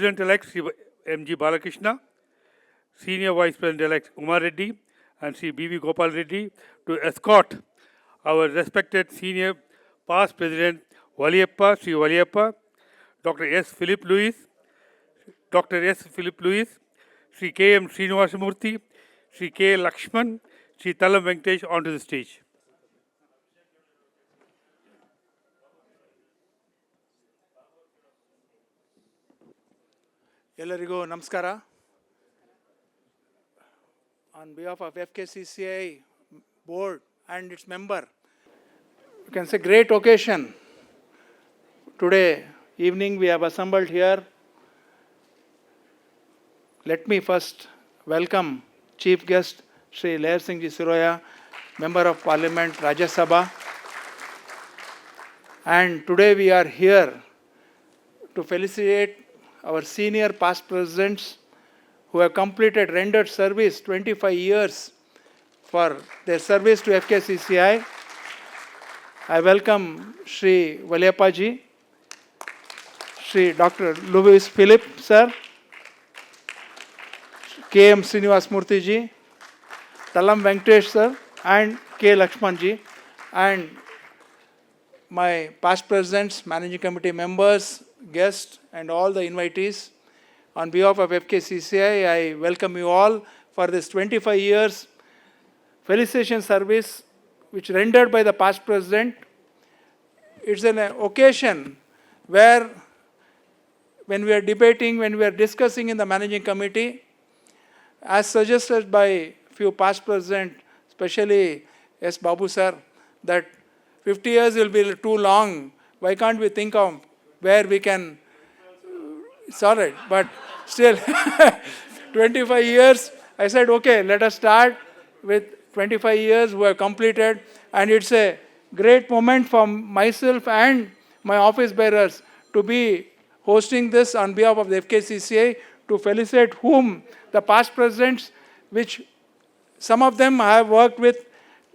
President-elect Sri M G Balakrishna, Senior Vice President-elect Umar Reddy, and Sri B V Gopal Reddy to escort our respected Senior Past President Valiyappa, Sri Valiyappa, Dr. S. Philip Lewis, Sri K. M. Srinivasamurthy, Sri K. Lakshman, Sri Talam Venkatesh onto the stage. ಎಲ್ಲರಿಗೂ ನಮಸ್ಕಾರ. On behalf of FKCCI board and its member, you can say great occasion. Today evening we have assembled here. Let me first welcome Chief Guest Sri Lair Singh Ji Siroya, Member of Parliament, Rajya Sabha. And today we are here to felicitate our senior past presidents who have rendered service 25 years for their service to FKCCI. I welcome Sri Valiyappa ji, Sri Dr. Louis Philip sir, K. M. Srinivasamurthy ji, Talam Venkatesh sir, and K. Lakshman ji, and my past presidents, managing committee members, guests, and all the invitees. On behalf of FKCCI, I welcome you all for this 25 years felicitation service which rendered by the past president. It's an occasion where when we are debating, when we are discussing in the managing committee, as suggested by few past presidents, especially S. Babu sir, that 50 years will be too long. Why can't we think of where we can, it's all right, but still 25 years, I said, okay, let us start with 25 years who have completed, and it's a great moment for myself and my office bearers to be hosting this on behalf of the FKCCI to felicitate whom the past presidents, which some of them I have worked with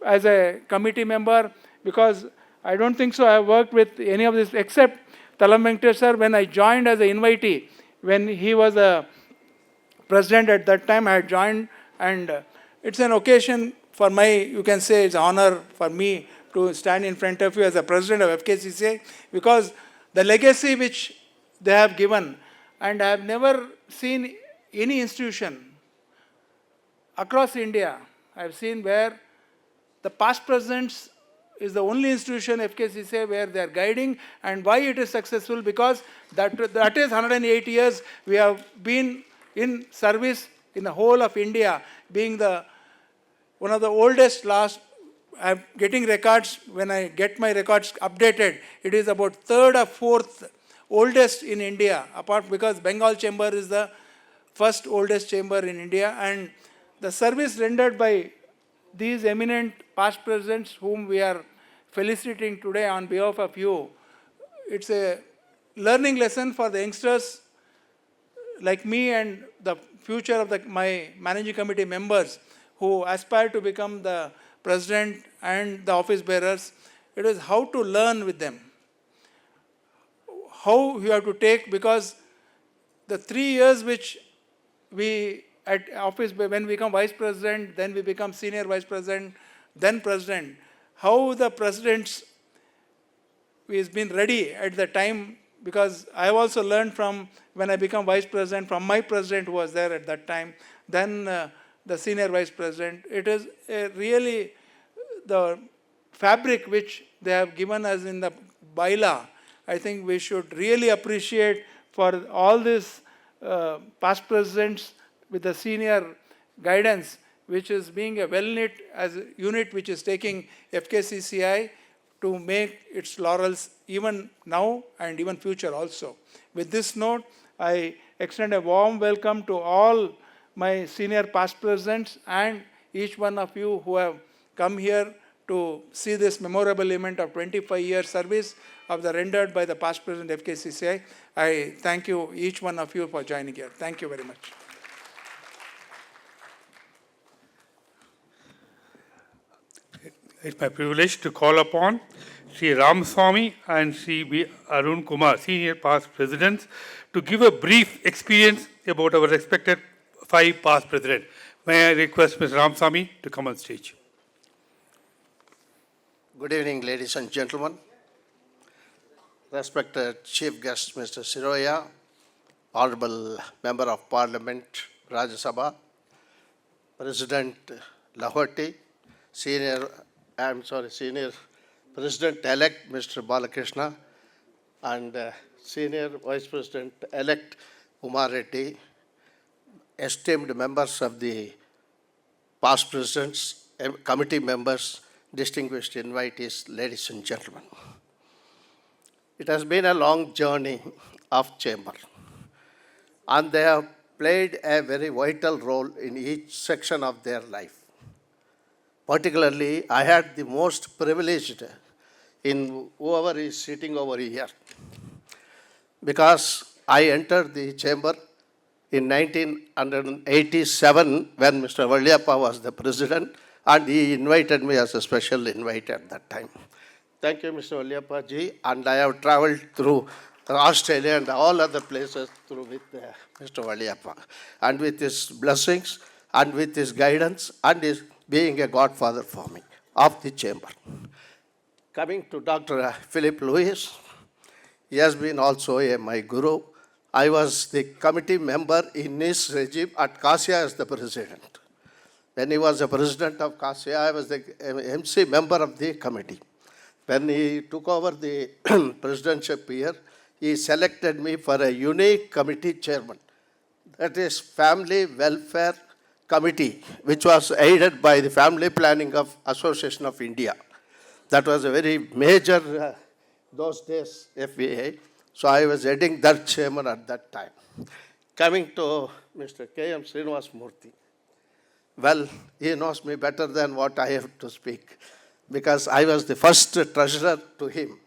as a committee member, because I don't think so I have worked with any of this except Talam Venkatesh sir when I joined as an invitee. When he was a president at that time, I had joined, and it's an occasion for my, you can say it's an honor for me to stand in front of you as a president of FKCCI, because the legacy which they have given, and I have never seen any institution across India, I have seen where the past presidents is the only institution, FKCCI, where they are guiding. And why it is successful? Because that is 108 years we have been in service in the whole of India, being one of the oldest. Last, I'm getting records, when I get my records updated, it is about third or fourth oldest in India, apart because Bengal chamber is the first oldest chamber in India. And the service rendered by these eminent past presidents whom we are felicitating today on behalf of you, it's a learning lesson for the youngsters like me and the future of my managing committee members who aspire to become the president and the office bearers. It is how to learn with them, how you have to take, because the 3 years which we at office, when we become vice president, then we become senior vice president, then president, how the presidents is been ready at the time, because I have also learned from when I become vice president from my president who was there at that time, then the senior vice president. It is really the fabric which they have given us in the bylaw. I think we should really appreciate for all these past presidents with the senior guidance, which is being a well-knit as a unit which is taking FKCCI to make its laurels even now and even future also. With this note, I extend a warm welcome to all my senior past presidents and each one of you who have come here to see this memorable event of 25 years service of the rendered by the past president of FKCCI. I thank you, each one of you, for joining here. Thank you very much. It's my privilege to call upon Sri Ramaswamy and Sri B. Arun Kumar, senior past presidents, to give a brief experience about our respected 5 past presidents. May I request Ms. Ramaswamy to come on stage. Good evening, ladies and gentlemen. Respected Chief Guest, Mr. Siroya, Honorable Member of Parliament, Rajya Sabha, President Lahoti, Senior President-elect Mr. Balakrishna, and Senior Vice President-elect Umar Reddy, esteemed members of the past presidents, committee members, distinguished invitees, ladies and gentlemen. It has been a long journey of Chamber, and they have played a very vital role in each section of their life. Particularly, I had the most privileged in whoever is sitting over here, because I entered the Chamber in 1987 when Mr. Valliyappa was the president, and he invited me as a special invite at that time. Thank you, Mr. Valliyappa ji, and I have traveled through Australia and all other places through with Mr. Valliyappa, and with his blessings and with his guidance and his being a godfather for me of the Chamber. Coming to Dr. Philip Lewis, he has been also my guru. I was the committee member in his regime at Kasia as the president. When he was the president of Kasia, I was the MC member of the committee. When he took over the presidentship here, he selected me for a unique committee chairman. That is Family Welfare Committee, which was aided by the Family Planning of Association of India. That was a very major, those days, FVA. So I was heading that chairman at that time. Coming to Mr. K.M. Srinivas Murthy. Well, he knows me better than what I have to speak, because I was the first treasurer to him.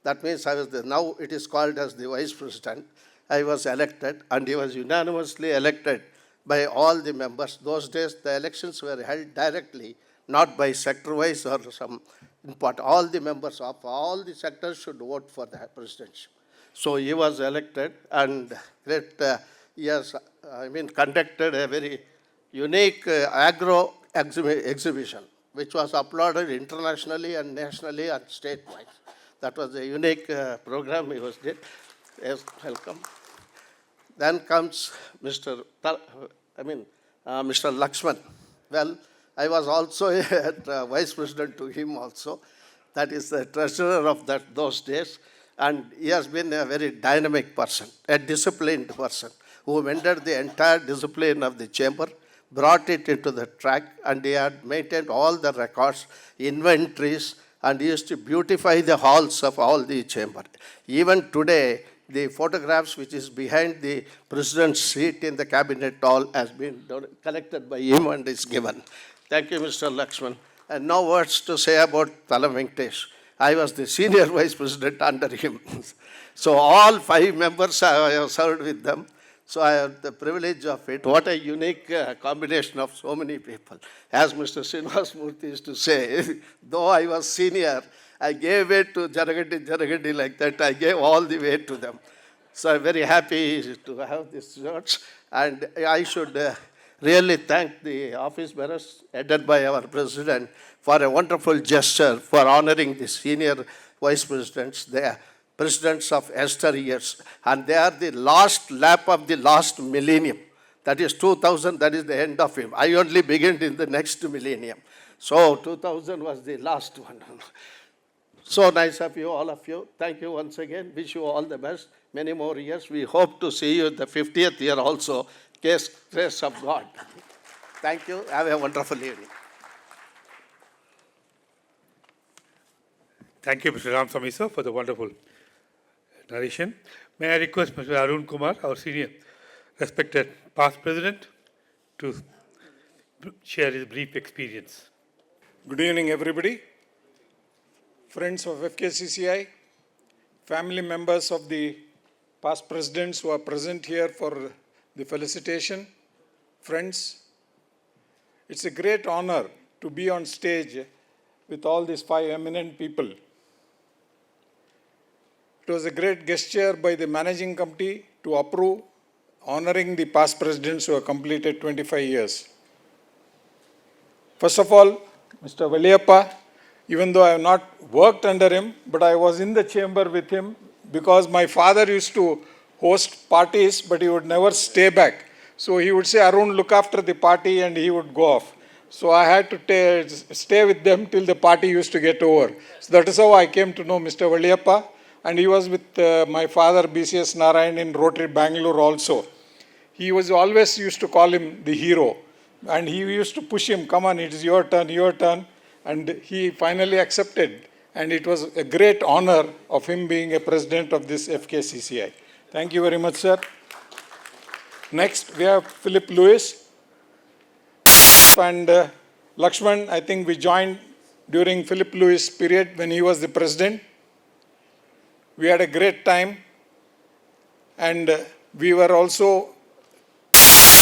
That means I was now it is called as the vice president. I was elected, and he was unanimously elected by all the members. Those days, the elections were held directly, not by sector-wise or some important. All the members of all the sectors should vote for the presidency. So he was elected, and he has, conducted a very unique agro exhibition, which was applauded internationally and nationally and state-wise. That was a unique program he did. Yes, welcome. Then comes Mr. Lakshman. Well, I was also a vice president to him also. That is the treasurer of those days. And he has been a very dynamic person, a disciplined person, who mended the entire discipline of the chamber, brought it into the track, and he had maintained all the records, inventories, and he used to beautify the halls of all the chamber. Even today, the photographs which is behind the president's seat in the cabinet hall has been collected by him and is given. Thank you, Mr. Lakshman. And now words to say about Talam Venkatesh. I was the senior vice president under him. So all 5 members I have served with them. So I have the privilege of it. What a unique combination of so many people. As Mr. Srinivas Murthy used to say, though I was senior, I gave it to Jaragadi like that. I gave all the way to them. So I'm very happy to have this church. And I should really thank the office bearers headed by our president for a wonderful gesture for honoring the senior vice presidents. They are presidents of years, and they are the last lap of the last millennium. That is 2000, that is the end of him. I only began in the next millennium. So 2000 was the last one. So nice of you, all of you. Thank you once again. Wish you all the best. Many more years. We hope to see you in the 50th year also. Grace of God. Thank you. Have a wonderful evening. Thank you, Mr. Ramaswamy, sir, for the wonderful narration. May I request Mr. Arun Kumar, our senior respected past president, to share his brief experience. Good evening, everybody. Friends of FKCCI, family members of the past presidents who are present here for the felicitation, friends, it's a great honor to be on stage with all these 5 eminent people. It was a great gesture by the managing committee to approve honoring the past presidents who have completed 25 years. First of all, Mr. Valiappa, even though I have not worked under him, but I was in the chamber with him because my father used to host parties, but he would never stay back. So he would say, Arun, look after the party, and he would go off. So I had to stay with them till the party used to get over. So that is how I came to know Mr. Valiappa, and he was with my father, BCS Narayan, in Rotary Bangalore also. He was always used to call him the hero, and he used to push him, come on, it is your turn, your turn. And he finally accepted, and it was a great honor of him being a president of this FKCCI. Thank you very much, sir. Next, we have Philip Lewis and Lakshman. I think we joined during Philip Lewis' period when he was the president. We had a great time, and we were also,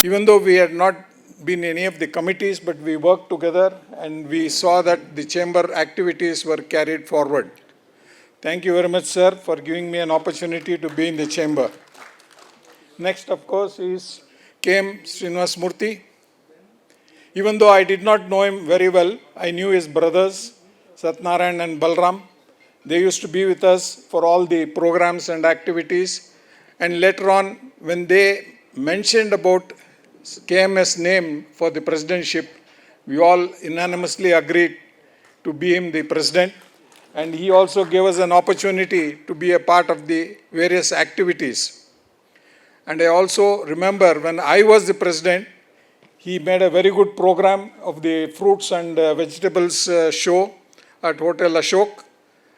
even though we had not been in any of the committees, but we worked together and we saw that the chamber activities were carried forward. Thank you very much, sir, for giving me an opportunity to be in the chamber. Next, of course, is K.M. Srinivas Murthy. Even though I did not know him very well, I knew his brothers, Satnarayan and Balram. They used to be with us for all the programs and activities. And later on, when they mentioned about KM's name for the presidentship, we all unanimously agreed to be him the president. And he also gave us an opportunity to be a part of the various activities. And I also remember when I was the president, he made a very good program of the fruits and vegetables show at Hotel Ashok.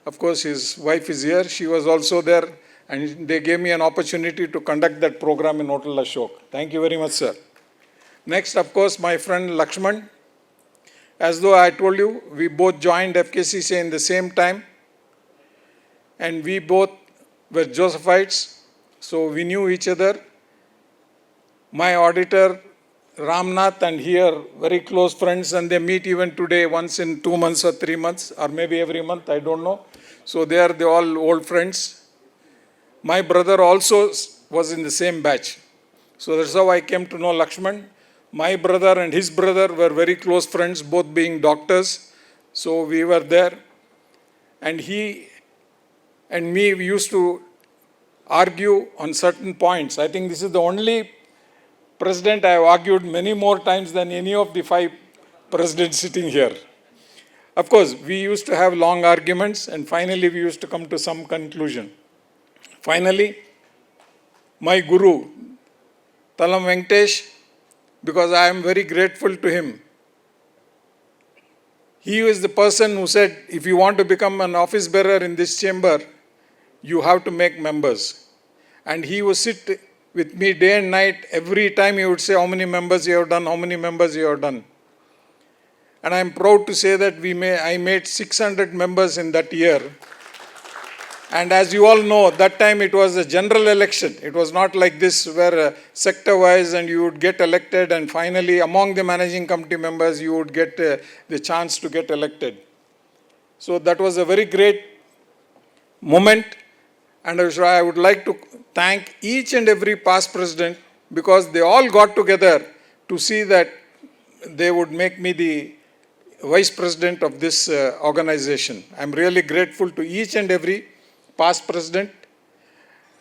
Of course, his wife is here. She was also there, and they gave me an opportunity to conduct that program in Hotel Ashok. Thank you very much, sir. Next, of course, my friend Lakshman. As though I told you, we both joined FKCCI in the same time, and we both were Josephites, so we knew each other. My auditor, Ramnath, and he are very close friends, and they meet even today once in 2 months or 3 months, or maybe every month, I don't know. So they are all old friends. My brother also was in the same batch. So that's how I came to know Lakshman. My brother and his brother were very close friends, both being doctors. So we were there. And he and me, we used to argue on certain points. I think this is the only president I have argued many more times than any of the 5 presidents sitting here. Of course, we used to have long arguments, and finally we used to come to some conclusion. Finally, my guru, Talam Venkatesh, because I am very grateful to him. He is the person who said, if you want to become an office bearer in this chamber, you have to make members. And he would sit with me day and night. Every time he would say, how many members you have done, how many members you have done. And I am proud to say that I made 600 members in that year. And as you all know, that time it was a general election. It was not like this where sector-wise and you would get elected, and finally among the managing committee members you would get the chance to get elected. So that was a very great moment, and I would like to thank each and every past president, because they all got together to see that they would make me the vice president of this organization. I'm really grateful to each and every past president.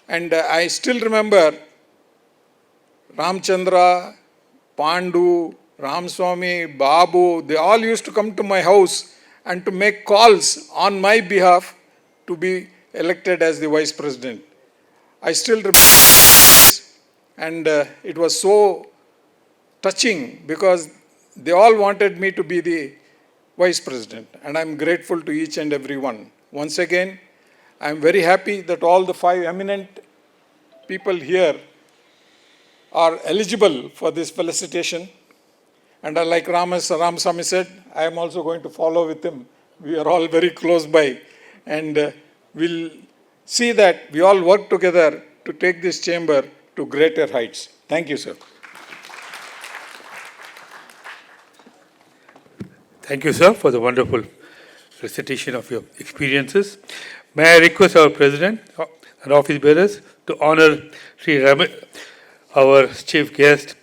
And I still remember Ramchandra, Pandu, Ramswamy, Babu, they all used to come to my house and to make calls on my behalf to be elected as the vice president. I still remember this, and it was so touching because they all wanted me to be the vice president, and I'm grateful to each and every one. Once again, I'm very happy that all the 5 eminent people here are eligible for this felicitation. And like Ramasamy said, I am also going to follow with him. We are all very close by, and we'll see that we all work together to take this chamber to greater heights. Thank you, sir. Thank you, sir, for the wonderful recitation of your experiences. May I request our President and office bearers to honor our chief guest,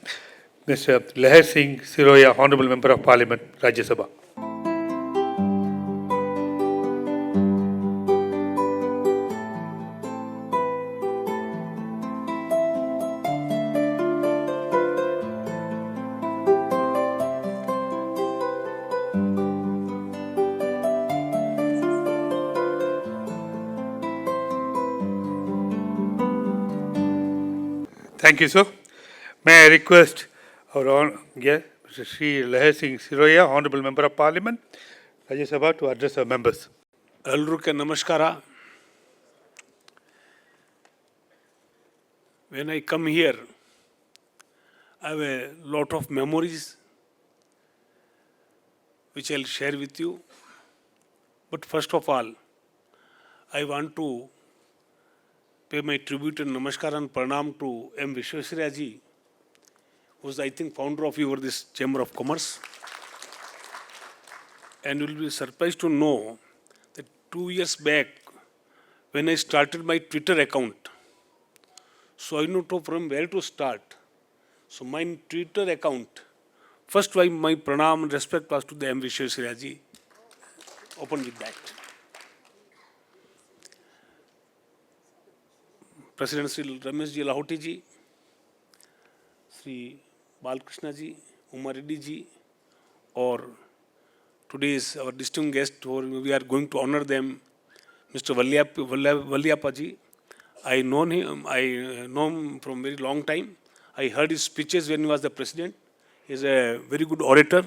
Mr. Leher Singh Siroya, Honorable Member of Parliament, Rajya Sabha. Thank you, sir. May I request our guest, Mr. Sri Leher Singh Siroya, Honorable Member of Parliament, Rajya Sabha, to address our members. ಎಲ್ರಿಗೂ ನಮಸ್ಕಾರ. When I come here, I have a lot of memories which I'll share with you. But first of all, I want to pay my tribute and namaskar and pranam to M. Vishweswarayaji, who is, I think, founder of this Chamber of Commerce. And you will be surprised to know that 2 years back, when I started my Twitter account, so I don't know from where to start. So my Twitter account, first my pranam and respect was to the M. Vishweswarayaji. Open with that. President Sri Ramesh Ji Lahoti Ji, Sri Balkrishna Ji, Umar Reddy Ji, or today's our distinguished guest, or we are going to honor them, Mr. Valyappa Ji. I know him from very long time. I heard his speeches when he was the president. He is a very good orator.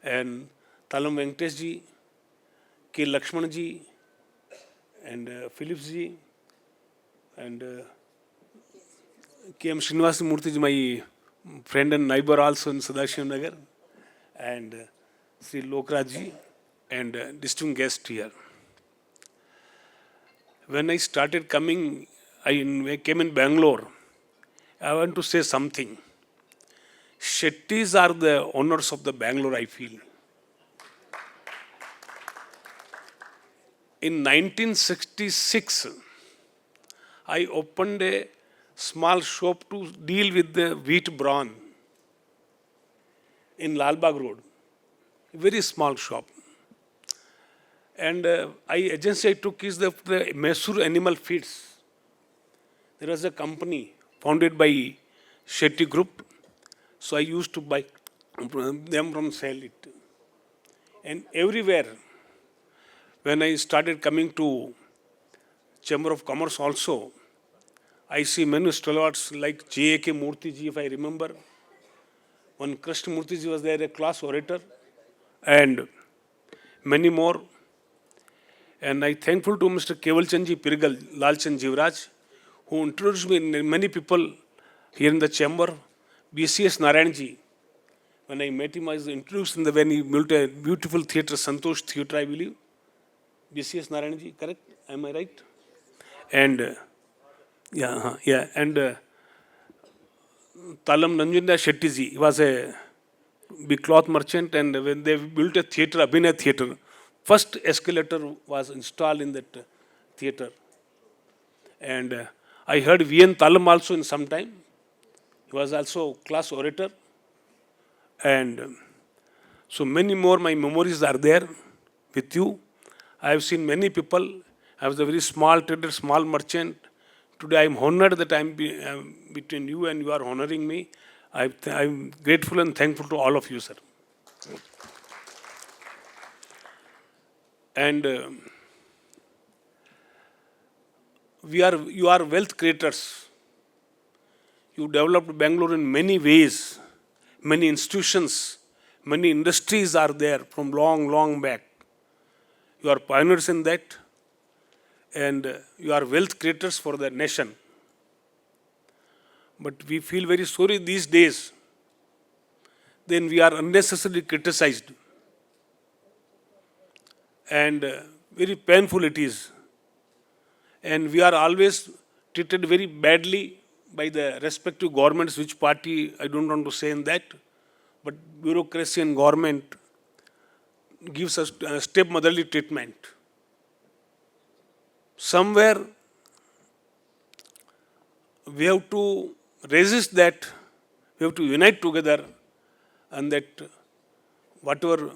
And Talam Venkatesh Ji, K. Lakshman Ji, and Phillips Ji, and K.M. Srinivas Murthy Ji, my friend and neighbor also in Sadashiv Nagar, and Sri Lokraj Ji, and distinguished guest here. When I started coming, I came in Bangalore. I want to say something. Shetties are the owners of the Bangalore, I feel. In 1966, I opened a small shop to deal with the wheat bran in Lalbagh Road. A very small shop. And agency I took is the Mysore Animal Feeds. There was a company founded by Shetty Group. So I used to buy them from sell it. And everywhere, when I started coming to Chamber of Commerce also, I see many stalwarts like J.A.K. Murthy Ji, if I remember. One Krishna Murthy Ji was there, a class orator, and many more. And I thankful to Mr. Kevalchand Ji Pirgal, Lalchand Jivraj, who introduced me many people here in the chamber. B.C.S. Narayan Ji, when I met him, I was introduced in the when he built a beautiful theatre, Santosh Theatre, I believe. B.C.S. Narayan Ji, correct? Am I right? And and Talam Nanjunda Shetty Ji, he was a big cloth merchant, and when they built a theatre, Abhinay Theatre, first escalator was installed in that theatre. And I heard V.N. Talam also in some time. He was also class orator. And so many more my memories are there with you. I have seen many people. I was a very small trader, small merchant. Today I am honored that I am between you and you are honoring me. I am grateful and thankful to all of you, sir. And you are wealth creators. You developed Bangalore in many ways. Many institutions, many industries are there from long, long back. You are pioneers in that, and you are wealth creators for the nation. But we feel very sorry these days. Then we are unnecessarily criticized. And very painful it is. And we are always treated very badly by the respective governments, which party, I don't want to say in that, but bureaucracy and government gives us stepmotherly treatment. Somewhere we have to resist that, we have to unite together, and that whatever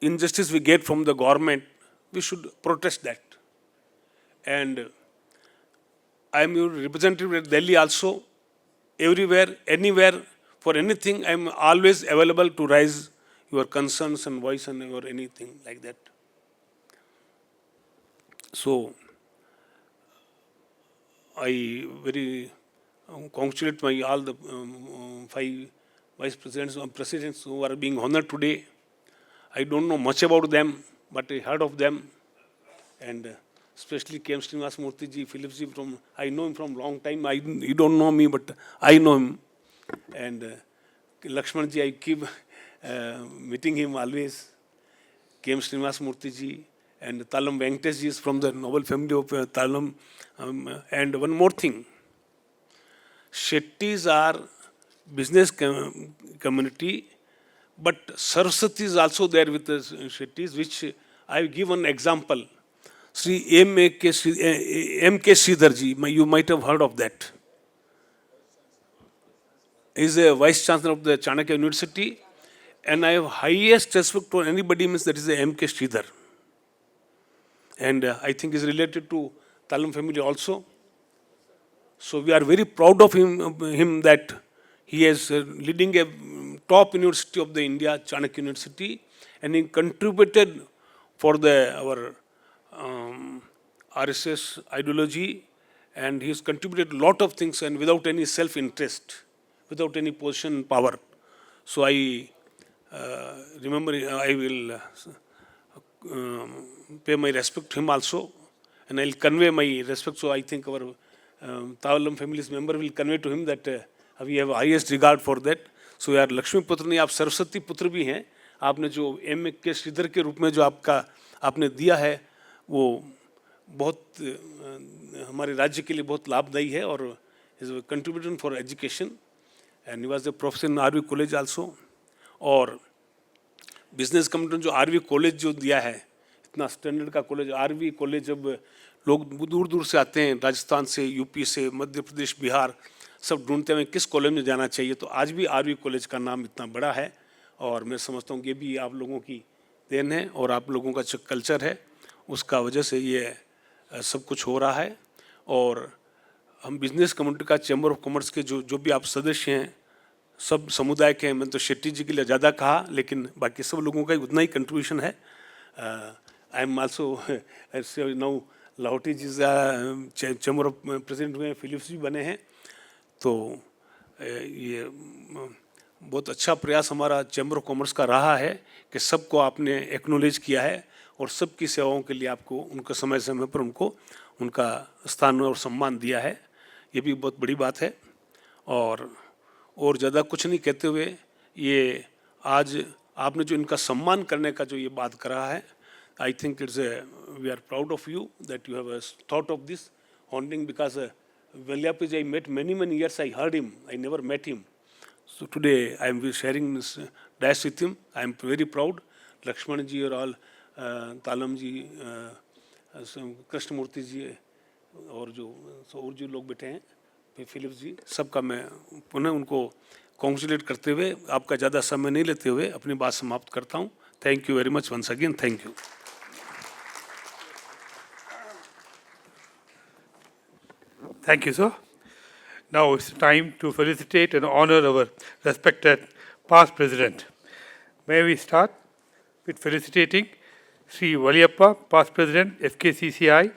injustice we get from the government, we should protest that. And I am your representative at Delhi also, everywhere, anywhere, for anything, I am always available to raise your concerns and voice and your anything like that. So, I very congratulate all the 5 vice presidents and presidents who are being honored today. I don't know much about them, but I heard of them, and especially K. M. Srinivas Murthy ji, Philip ji, I know him from long time. You don't know me, but I know him. And Lakshman ji, I keep meeting him always. K. M. Srinivas Murthy ji, and Talam Venkatesh ji is from the noble family of Talam. And one more thing, Shettis are business community, but Saraswati is also there with the Shettis, which I give one example. Sri M.K. Sridhar ji, you might have heard of that. He is a vice chancellor of the Chanakya University, and I have highest respect for anybody means that is a M.K. Sridhar. And I think is related to Talam family also. So we are very proud of him that he is leading a top university of the India, Chanakya University, and he contributed for our RSS ideology, and he has contributed a lot of things and without any self-interest, without any position and power. So I remember I will pay my respect to him also, and I will convey my respect. So I think our Tavalam family's member will convey to him that we have highest regard for that. So यार लक्ष्मी पुत्र नहीं, आप सरस्वती पुत्र भी हैं. आपने जो M.K. Shridhar के रूप में जो आपने दिया है वो बहुत हमारे राज्य के लिए बहुत लाभदायी है, और is contribution for education, and he was the professor in RV college also. और बिजनेस कम्युनिटी जो आरवी कॉलेज जो दिया है, इतना स्टैंडर्ड का कॉलेज, आरवी कॉलेज, जब लोग दूर दूर से आते हैं, राजस्थान से, यूपी से, मध्य प्रदेश, बिहार, सब ढूंढते हैं किस कॉलेज में जाना चाहिए, तो आज भी आरवी कॉलेज का नाम इतना बड़ा है. और मैं समझता हूँ कि ये भी आप लोगों की देन है, और आप लोगों का जो कल्चर है उसका वजह से ये सब कुछ हो रहा है. और हम बिजनेस कम्युनिटी का, चैम्बर ऑफ कॉमर्स के जो भी आप सदस्य हैं, सब समुदाय के हैं. मैंने तो शेट्टी जी के लिए ज़्यादा कहा, लेकिन बाकी सब लोगों का उतना ही कंट्रीब्यूशन है. I am also now Lahoti ji chamber of president हुए हैं, फिलिप्स जी बने हैं. तो ये बहुत अच्छा प्रयास हमारा चैम्बर ऑफ कॉमर्स का रहा है कि सबको आपने एक्नॉलेज किया है और सबकी सेवाओं के लिए आपको उनका समय समय पर उनका स्थान और सम्मान दिया है. ये भी बहुत बड़ी बात है. और ज़्यादा कुछ नहीं कहते हुए, ये आज आपने जो इनका सम्मान करने का जो ये बात करा है, I think it's we are proud of you that you have thought of this honoring, because Valyapiji I met many years, I heard him, I never met him. So today I am sharing this dash with him. I am very proud. Lakshman ji और all, तालम जी, कृष्णमूर्ति जी, और जो लोग बैठे हैं, Philip जी, सबका मैं पुनः उनको कॉन्ग्रेचुलेट करते हुए, आपका ज़्यादा समय नहीं लेते हुए अपनी बात समाप्त करता हूँ. Thank you very much once again. Thank you. Thank you, sir. Now it's time to felicitate and honor our respected past president. May we start with felicitating Sri Valyappa, past president, FKCCI,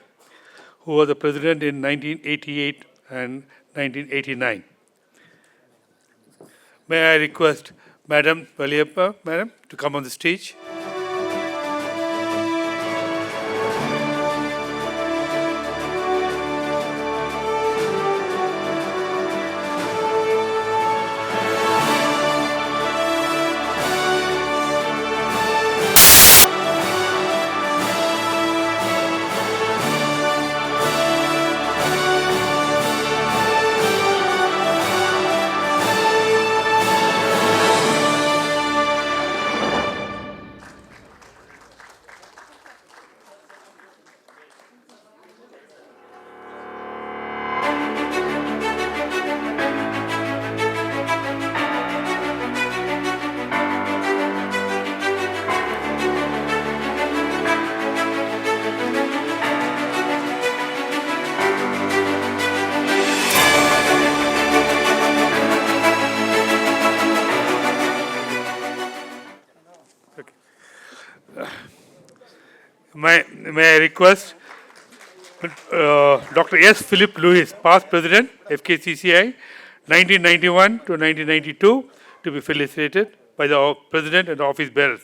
who was the president in 1988 and 1989. May I request Madam Valyappa, Madam, to come on the stage. may I request Dr. S. Philip Lewis, past president, FKCCI, 1991 to 1992, to be felicitated by the president and office bearers.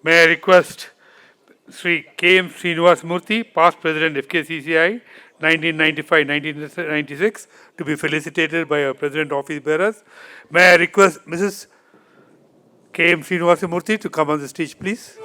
May I request Sri K. M. Srinivas Murthy, past president FKCCI, 1995-1996, to be felicitated by our president office bearers. May I request Mrs. K. M. Srinivas Murthy to come on the stage, please.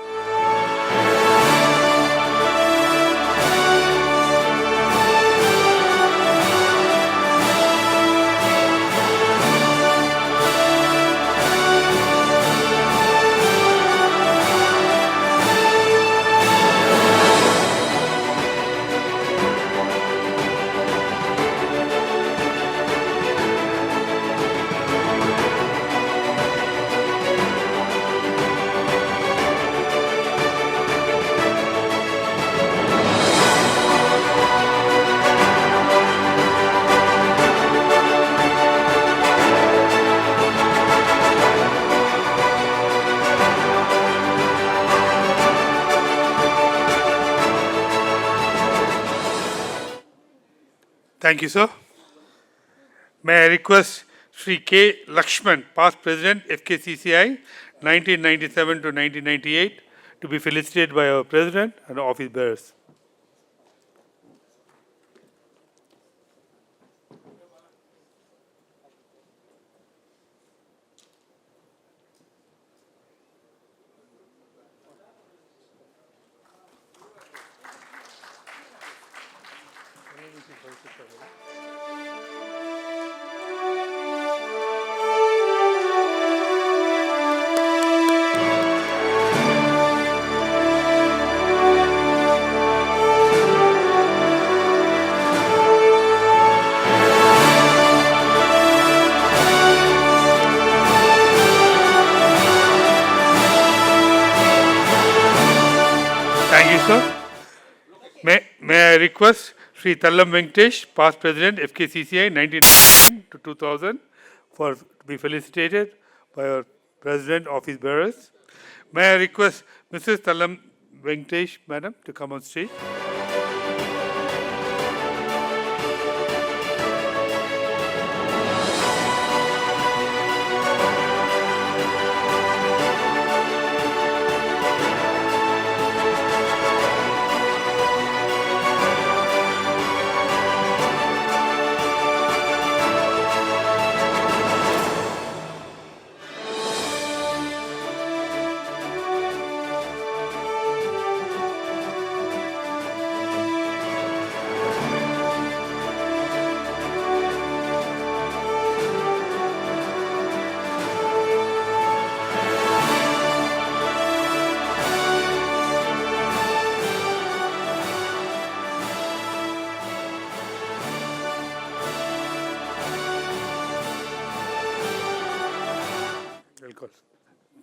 Thank you, sir. May I request Sri K. Lakshman, past president, FKCCI, 1997 to 1998, to be felicitated by our president and office bearers. Thank you, sir. May I request Sri Tallam Venkatesh, past president, FKCCI, 1999 to 2000, to be felicitated by our president, office bearers. May I request Mrs. Tallam Venkatesh, madam, to come on stage.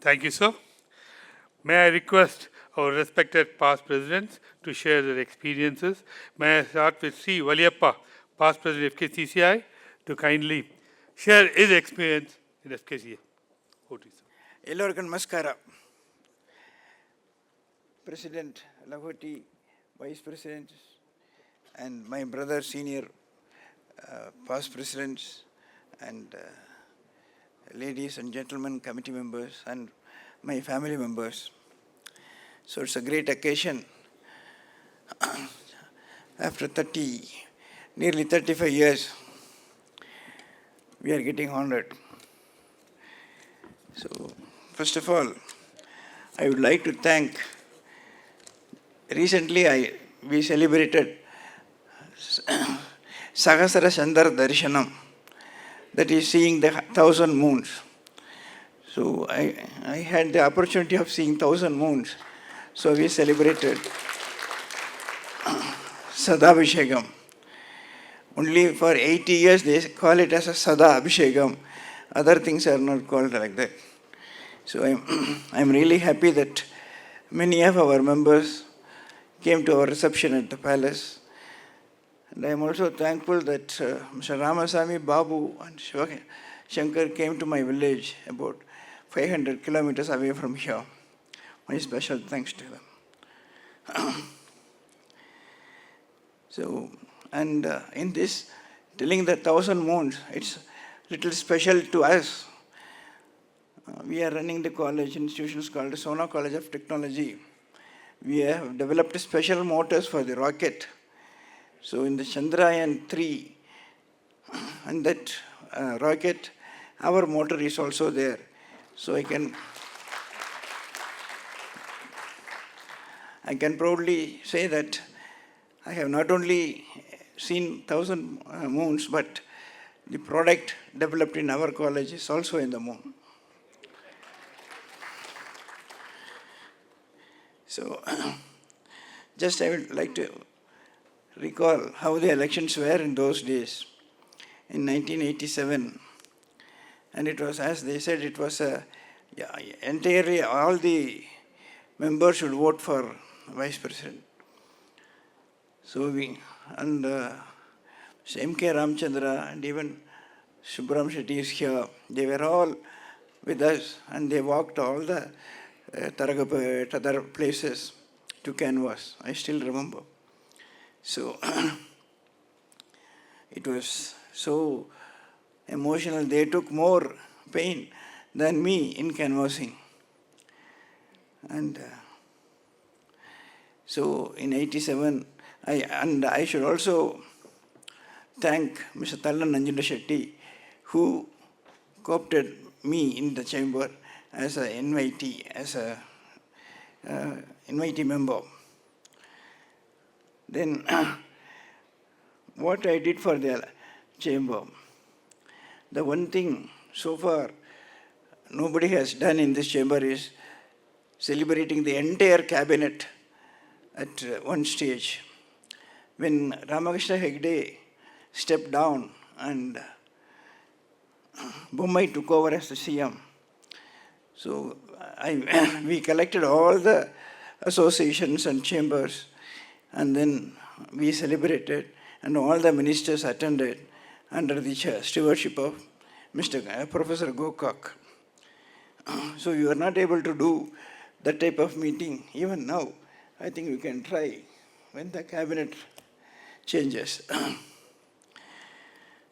Thank you, sir. May I request our respected past presidents to share their experiences. May I start with C. Valiappa, past president of FKCCI, to kindly share his experience in FKCCI. Over to you, sir. ಎಲ್ಲರಿಗೂ ನಮಸ್ಕಾರ. President Lahoti, Vice President, and my brother, senior past presidents, and ladies and gentlemen, committee members, and my family members. So it's a great occasion. After nearly 35 years, we are getting honored. So, first of all, I would like to thank. Recently, we celebrated Sahasra Chandra Darshanam, that is seeing the 1,000 moons. So I had the opportunity of seeing 1,000 moons. So we celebrated Sadabhishegam. Only for 80 years they call it as a Sada Abhishegam. Other things are not called like that. So I'm really happy that many of our members came to our reception at the palace. And I'm also thankful that Mr. Ramasamy, Babu and Shankar came to my village about 500 kilometers away from here. My special thanks to them. So, and in this, telling the 1,000 moons, it's little special to us. We are running the college institutions called Sona College of Technology. We have developed special motors for the rocket. So in the Chandrayaan-3, and that rocket, our motor is also there. So I can proudly say that I have not only seen 1,000 moons, but the product developed in our college is also in the moon. So, just I would like to recall how the elections were in those days, in 1987. And it was, as they said, it was entirely all the members should vote for vice president. So and M.K. Ramchandra and even Subram Shetty is here. They were all with us and they walked all the Taragapet, other places to canvass. I still remember. So it was so emotional. They took more pain than me in canvassing. And so in 87, I should also thank Mr. Tallan Nanjunda Shetty, who co-opted me in the chamber as an invitee, invitee member. Then what I did for the chamber, the one thing so far nobody has done in this chamber is celebrating the entire cabinet at one stage. When Ramakrishna Hegde stepped down and Bommai took over as the CM, so we collected all the associations and chambers, and then we celebrated, and all the ministers attended under the stewardship of Professor Gokak. So you are not able to do that type of meeting even now. I think we can try when the cabinet changes.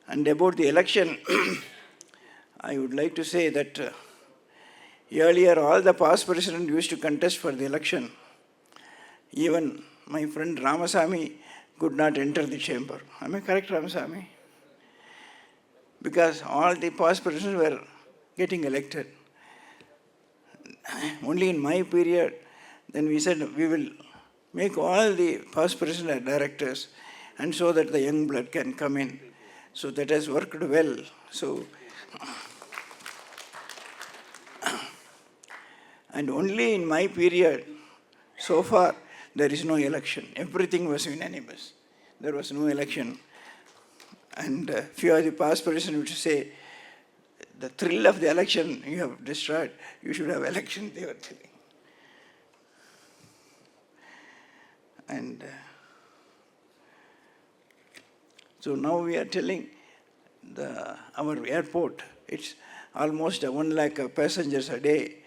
And about the election, I would like to say that earlier all the past presidents used to contest for the election. Even my friend Ramasamy could not enter the chamber. Am I correct, Ramasamy? Because all the past presidents were getting elected. Only in my period, then we said we will make all the past presidents directors, and so that the young blood can come in. So that has worked well. So, and only in my period, so far, there is no election. Everything was unanimous. There was no election. And few of the past presidents would say, the thrill of the election you have destroyed, you should have election, they were telling. And so now we are telling our airport, it's almost 1 lakh passengers a day.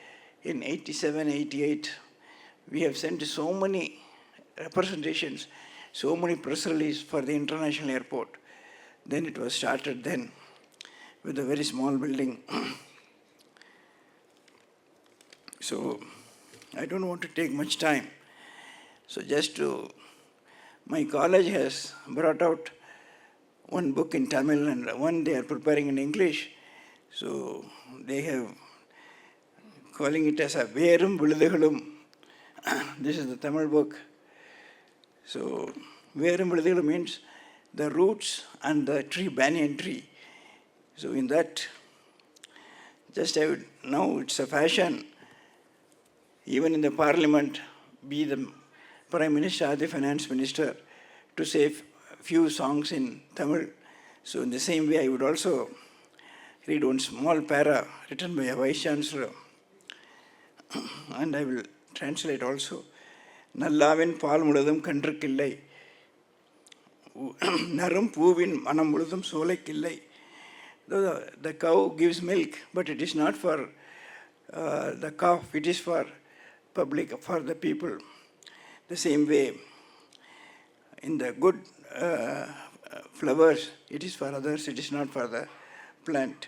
In 87, 88, we have sent so many representations, so many press releases for the international airport. Then it was started then with a very small building. So I don't want to take much time. So my college has brought out one book in Tamil and one they are preparing in English. So they have calling it as a Verum Viluthugulum. This is the Tamil book. So, Verum Viluthugulum means the roots and the tree, banyan tree. So, in that, now it's a fashion, even in the parliament, be the Prime Minister or the Finance Minister, to say few songs in Tamil. So, in the same way, I would also read one small para written by a Vice Chancellor, and I will translate also. Nallavin paal muludum kandrukillai, narum poovin manam muludum solaikillai. The cow gives milk, but it is not for the cow, it is for public, for the people. The same way, in the good flowers, it is for others, it is not for the plant.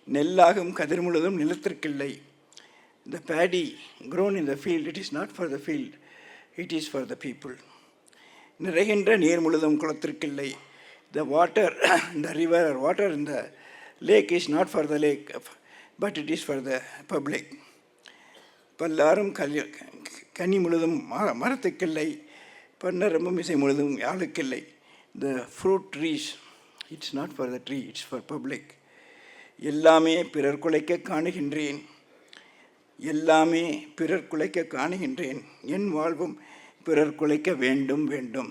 Nellagum kadirmuludum nilathirkillai. The paddy grown in the field, it is not for the field, it is for the people. Niragendra neer muludum kulathirkillai. The water, the river or water in the lake is not for the lake, but it is for the public. Pallarum kani muludum marathikillai. Pannarambum isai muludum yalukillai. The fruit trees, it's not for the tree, it's for public. Yellame pirar kulaikka kaanuகின்றேன். Yellame pirar kulaikka kaanuகின்றேன். En வாழ்வும் பிறர் குலைக்க வேண்டும் வேண்டும்.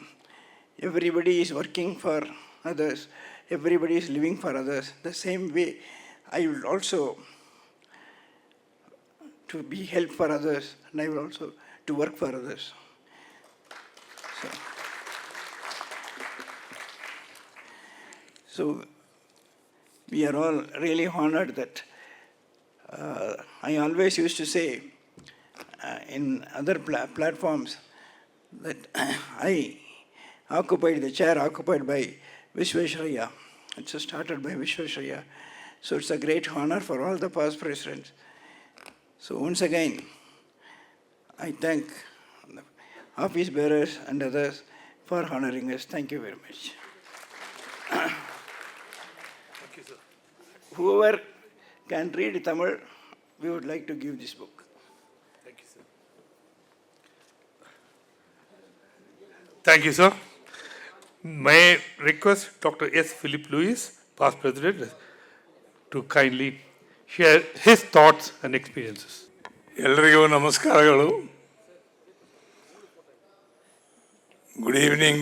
Everybody is working for others. Everybody is living for others. The same way, I will also to be help for others, and I will also to work for others. So we are all really honored that I always used to say in other platforms that I occupied the chair occupied by Vishwesharaya. It's started by Vishwesharaya. So it's a great honor for all the past presidents. So once again, I thank the office bearers and others for honoring us. Thank you very much. Whoever can read Tamil, we would like to give this book. Thank you, sir. Thank you, sir. May I request Dr. S. Philip Lewis, past president, to kindly share his thoughts and experiences. ಎಲ್ರಿಗೂ ನಮಸ್ಕಾರಗಳು. Good evening,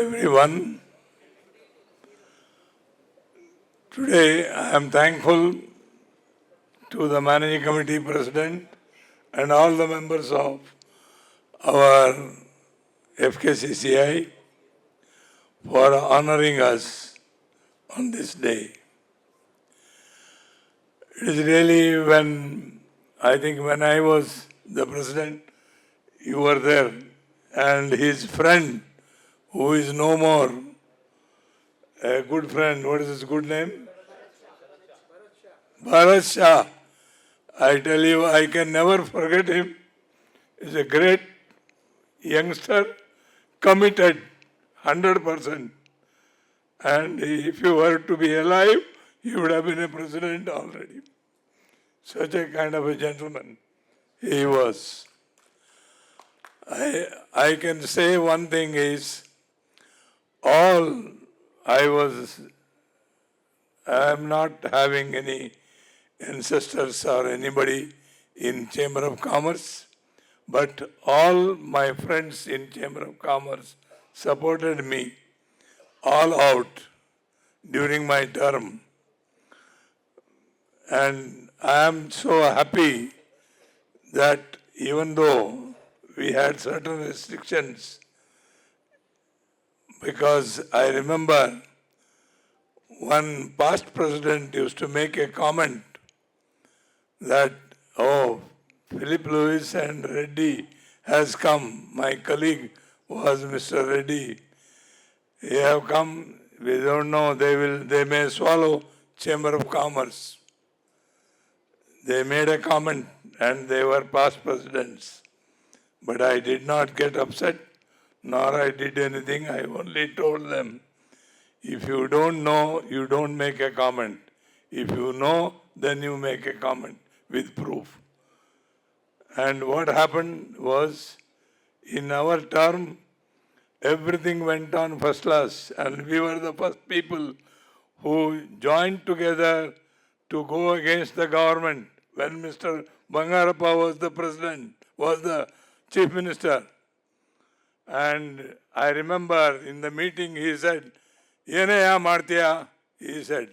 everyone. Today I am thankful to the Managing Committee President and all the members of our FKCCI for honoring us on this day. It is really I think when I was the president, you were there, and his friend, who is no more, a good friend, what is his good name? Bharat Shah. I tell you, I can never forget him. He's a great youngster, committed 100%. And if you were to be alive, he would have been a president already. Such a kind of a gentleman he was. I can say one thing is, I am not having any ancestors or anybody in Chamber of Commerce, but all my friends in Chamber of Commerce supported me all out during my term. And I am so happy that even though we had certain restrictions, because I remember one past president used to make a comment that, oh, Philip Lewis and Reddy has come. My colleague was Mr. Reddy. They have come, we don't know, they may swallow Chamber of Commerce. They made a comment and they were past presidents. But I did not get upset, nor I did anything. I only told them, if you don't know, you don't make a comment. If you know, then you make a comment with proof. And what happened was, in our term, everything went on first class, and we were the first people who joined together to go against the government when Mr. Bangarappa was the president, was the chief minister. And I remember in the meeting he said, "Yenaya Martiya," he said,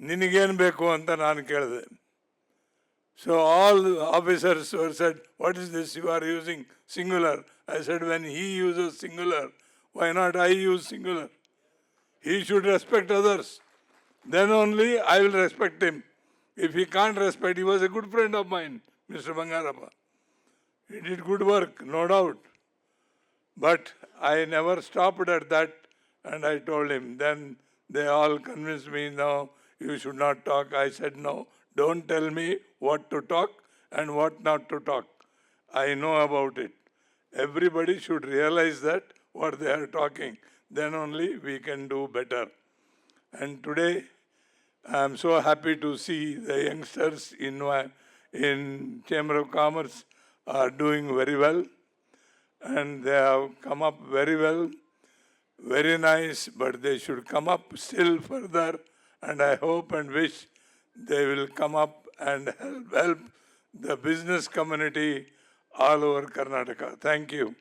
"Ninigen beku anta naan kelade." So all the officers were said, "What is this you are using singular?" I said, "When he uses singular, why not I use singular? He should respect others. Then only I will respect him. If he can't respect, he was a good friend of mine, Mr. Bangarappa. He did good work, no doubt. But I never stopped at that, and I told him. Then they all convinced me, no, you should not talk. I said, no, don't tell me what to talk and what not to talk. I know about it. Everybody should realize that what they are talking. Then only we can do better. And today, I am so happy to see the youngsters in Chamber of Commerce are doing very well. And they have come up very well, very nice, but they should come up still further. And I hope and wish they will come up and help the business community all over Karnataka. Thank you.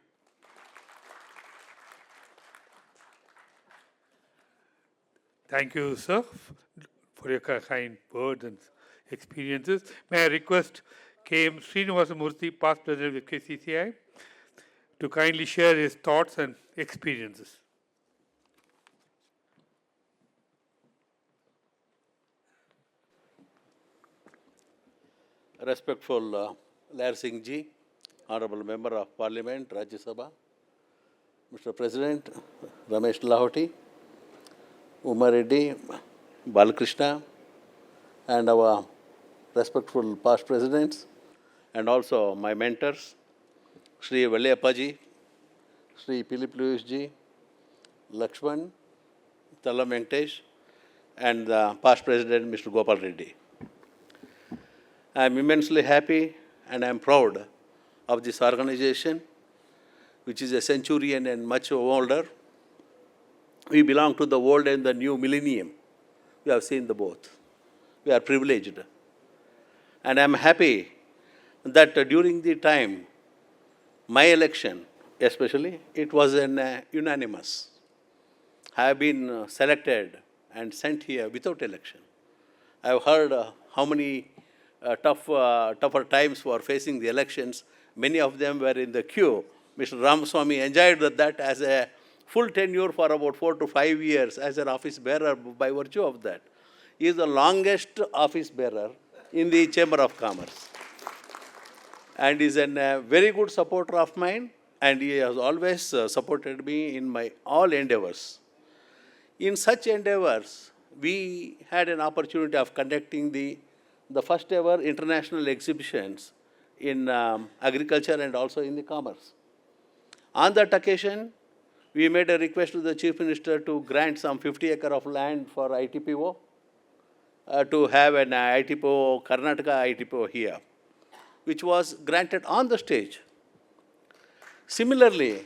Thank you, sir, for your kind words and experiences. May I request K.M. Srinivasamurthy, past president of FKCCI, to kindly share his thoughts and experiences. Respectful Lair Singh Ji, Honorable Member of Parliament, Rajya Sabha, Mr. President Ramesh Lahoti, Umar Reddy, Balakrishna, and our respectful past presidents, and also my mentors, Sri Valliyappa Ji, Sri Philip Lewis Ji, Lakshman, Tallam Venkatesh, and the past president, Mr. Gopal Reddy. I am immensely happy and I am proud of this organization, which is a centurion and much older. We belong to the old and the new millennium. We have seen the both. We are privileged. And I am happy that during the time, my election especially, it was an unanimous. I have been selected and sent here without election. I have heard how many tougher times were facing the elections. Many of them were in the queue. Mr. Ramaswamy enjoyed that as a full tenure for about 4 to 5 years as an office bearer by virtue of that. He is the longest office bearer in the Chamber of Commerce. And is a very good supporter of mine, and he has always supported me in my all endeavors. In such endeavors, we had an opportunity of conducting the first ever international exhibitions in agriculture and also in the commerce. On that occasion, we made a request to the Chief Minister to grant some 50 acres of land for ITPO, to have an ITPO, Karnataka ITPO here, which was granted on the stage. Similarly,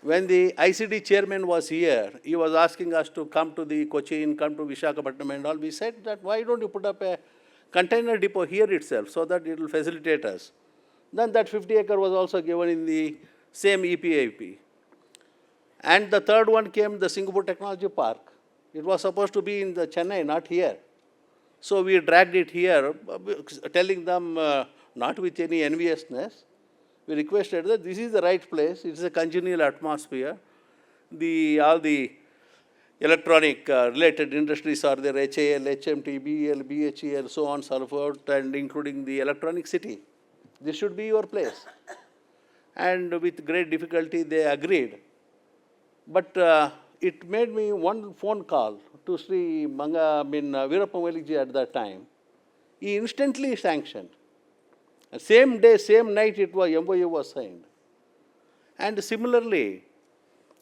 when the ICD chairman was here, he was asking us to come to the Cochin, come to Visakhapatnam and all. We said that why don't you put up a container depot here itself so that it will facilitate us. Then that 50 acre was also given in the same EPIP. And the third one came, the Singapore Technology Park. It was supposed to be in the Chennai, not here. So we dragged it here, telling them not with any enviousness. We requested that this is the right place. It is a congenial atmosphere. All the electronic related industries are there, HAL, HMT, BEL, BHEL, so on and so forth, and including the electronic city. This should be your place. And with great difficulty, they agreed. But it made me one phone call to Sri Veerappa Moiliji at that time. He instantly sanctioned. Same day, same night, MOU was signed. And similarly,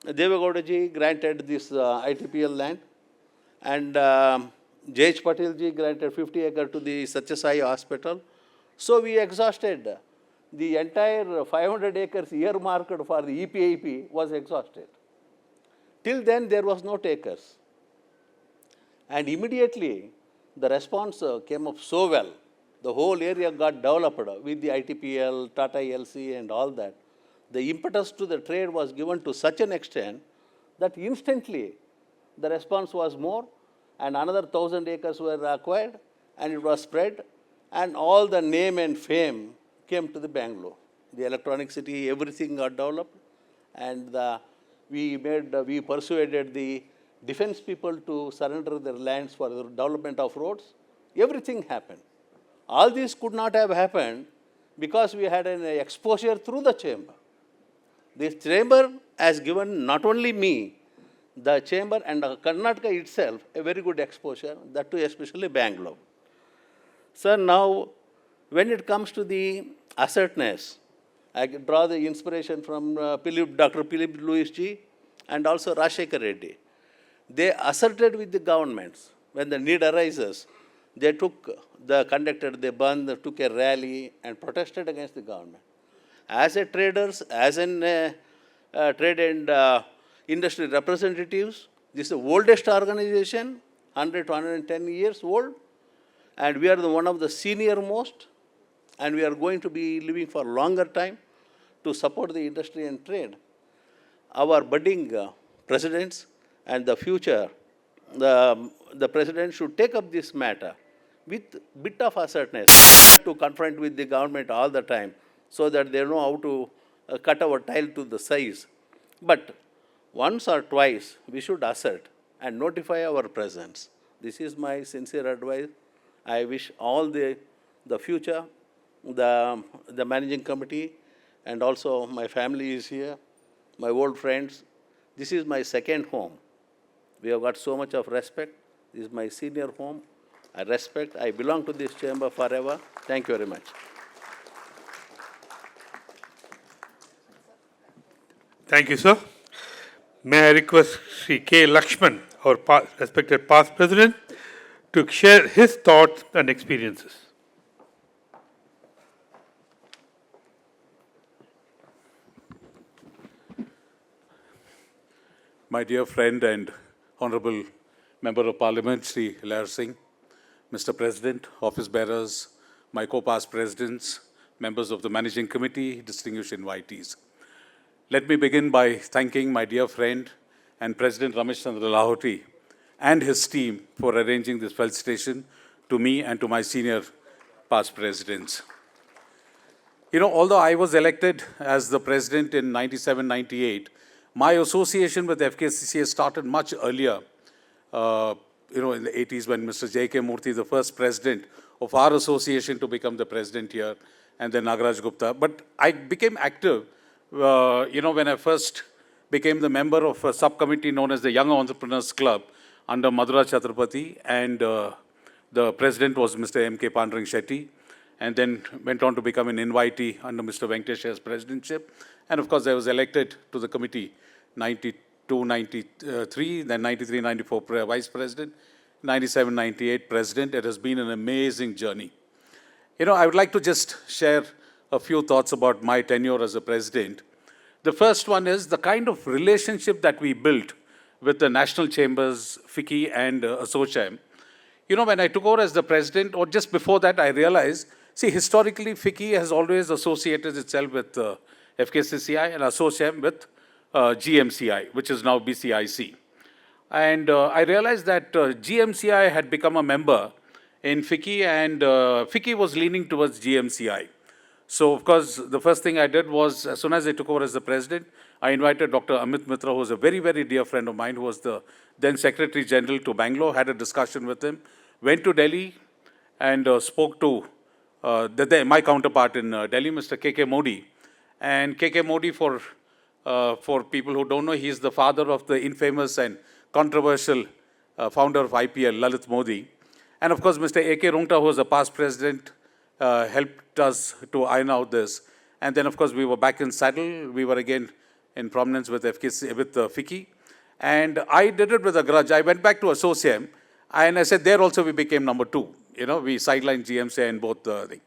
Devagowdaji granted this ITPL land, and J.H. Patel ji granted 50 acres to the Satyasai Hospital. So we exhausted the entire 500 acres earmarked for the EPIP was exhausted. Till then, there was no takers. And immediately, the response came up so well. The whole area got developed with the ITPL, Tata LC and all that. The impetus to the trade was given to such an extent that instantly the response was more, and another 1,000 acres were acquired, and it was spread, and all the name and fame came to the Bangalore. The electronic city, everything got developed, and we persuaded the defense people to surrender their lands for the development of roads. Everything happened. All this could not have happened because we had an exposure through the chamber. This chamber has given not only me, the chamber and Karnataka itself a very good exposure, that too especially Bangalore. Sir, now when it comes to the assertness, I draw the inspiration from Dr. Philip Lewis G and also Rajshekar Reddy. They asserted with the governments when the need arises. They conducted, they burned, they took a rally and protested against the government. As a traders, as in trade and industry representatives, this is the oldest organization, 100 to 110 years old, and we are one of the senior most, and we are going to be living for a longer time to support the industry and trade. Our budding presidents and the future, the president should take up this matter with bit of assertness to confront with the government all the time so that they know how to cut our tile to the size. But once or twice, we should assert and notify our presence. This is my sincere advice. I wish all the future, the managing committee, and also my family is here, my old friends. This is my second home. We have got so much of respect. This is my senior home. I respect. I belong to this chamber forever. Thank you very much. Thank you, sir. May I request Sri K. Lakshman, our respected past president, to share his thoughts and experiences. My dear friend and Honorable Member of Parliament, Sri Lair Singh, Mr. President, office bearers, my co-past presidents, members of the Managing Committee, distinguished invitees. Let me begin by thanking my dear friend and President Ramesh Chandra Lahoti and his team for arranging this felicitation to me and to my senior past presidents. You know, although I was elected as the president in 97-98, my association with FKCCI started much earlier, in the 80s when Mr. J.K. Murthy, the first president of our association to become the president here, and then Nagaraj Gupta. But I became active, when I first became the member of a subcommittee known as the Young Entrepreneurs Club under Madhura Chhatrapati, and the president was Mr. M.K. Pandurang Shetty, and then went on to become an invitee under Mr. Venkatesh's presidentship. And of course, I was elected to the committee 92, 93, then 93, 94 vice president, 97, 98 president. It has been an amazing journey. You know, I would like to just share a few thoughts about my tenure as a president. The first one is the kind of relationship that we built with the national chambers, FICCI and ASSOCHAM. You know, when I took over as the president, or just before that, I realized, see, historically, FICCI has always associated itself with FKCCI and ASSOCHAM with GMCI, which is now BCIC. And I realized that GMCI had become a member in FICCI, and FICCI was leaning towards GMCI. So, of course, the first thing I did was, as soon as I took over as the president, I invited Dr. Amit Mitra, who was a very, very dear friend of mine, who was the then Secretary General to Bangalore, had a discussion with him, went to Delhi and spoke to my counterpart in Delhi, Mr. K.K. Modi. And K.K. Modi, for people who don't know, he is the father of the infamous and controversial founder of IPL, Lalit Modi. And of course, Mr. A.K. Rungta, who was a past president, helped us to iron out this. And then, of course, we were back in saddle. We were again in prominence with FICCI. And I did it with a grudge. I went back to ASSOCHAM, and I said there also we became number 2. You know, we sidelined GMCI in both things.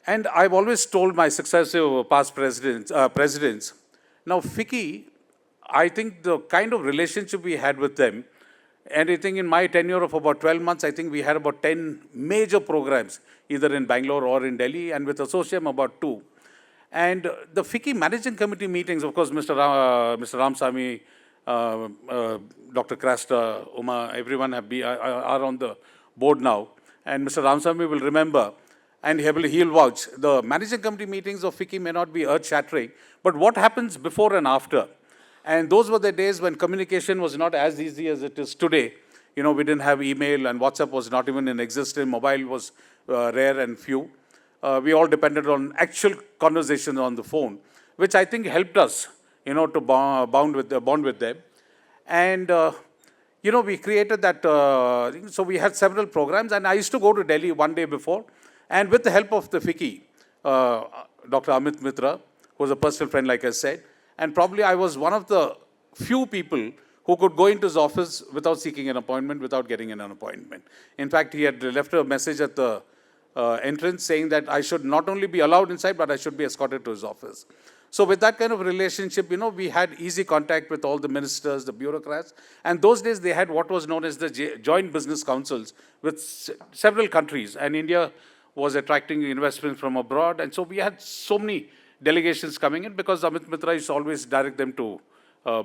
And I've always told my successive past presidents, now FICCI, I think the kind of relationship we had with them, and I think in my tenure of about 12 months, I think we had about 10 major programs, either in Bangalore or in Delhi, and with Associam about 2. And the FICCI managing committee meetings, of course, Mr. Ramsamy, Dr. Krasta, Uma, everyone are on the board now. And Mr. Ramsamy will remember, and he'll vouch, the managing committee meetings of FICCI may not be earth-shattering, but what happens before and after? And those were the days when communication was not as easy as it is today. You know, we didn't have email, and WhatsApp was not even in existence. Mobile was rare and few. We all depended on actual conversations on the phone, which I think helped us, you know, to bond with them. And, you know, we created that, so we had several programs, and I used to go to Delhi one day before, and with the help of the FICCI, Dr. Amit Mitra, who was a personal friend, like I said, and probably I was one of the few people who could go into his office without seeking an appointment, without getting an appointment. In fact, he had left a message at the entrance saying that I should not only be allowed inside, but I should be escorted to his office. So with that kind of relationship, you know, we had easy contact with all the ministers, the bureaucrats, and those days they had what was known as the joint business councils with several countries, and India was attracting investments from abroad, and so we had so many delegations coming in because Amit Mitra used to always direct them to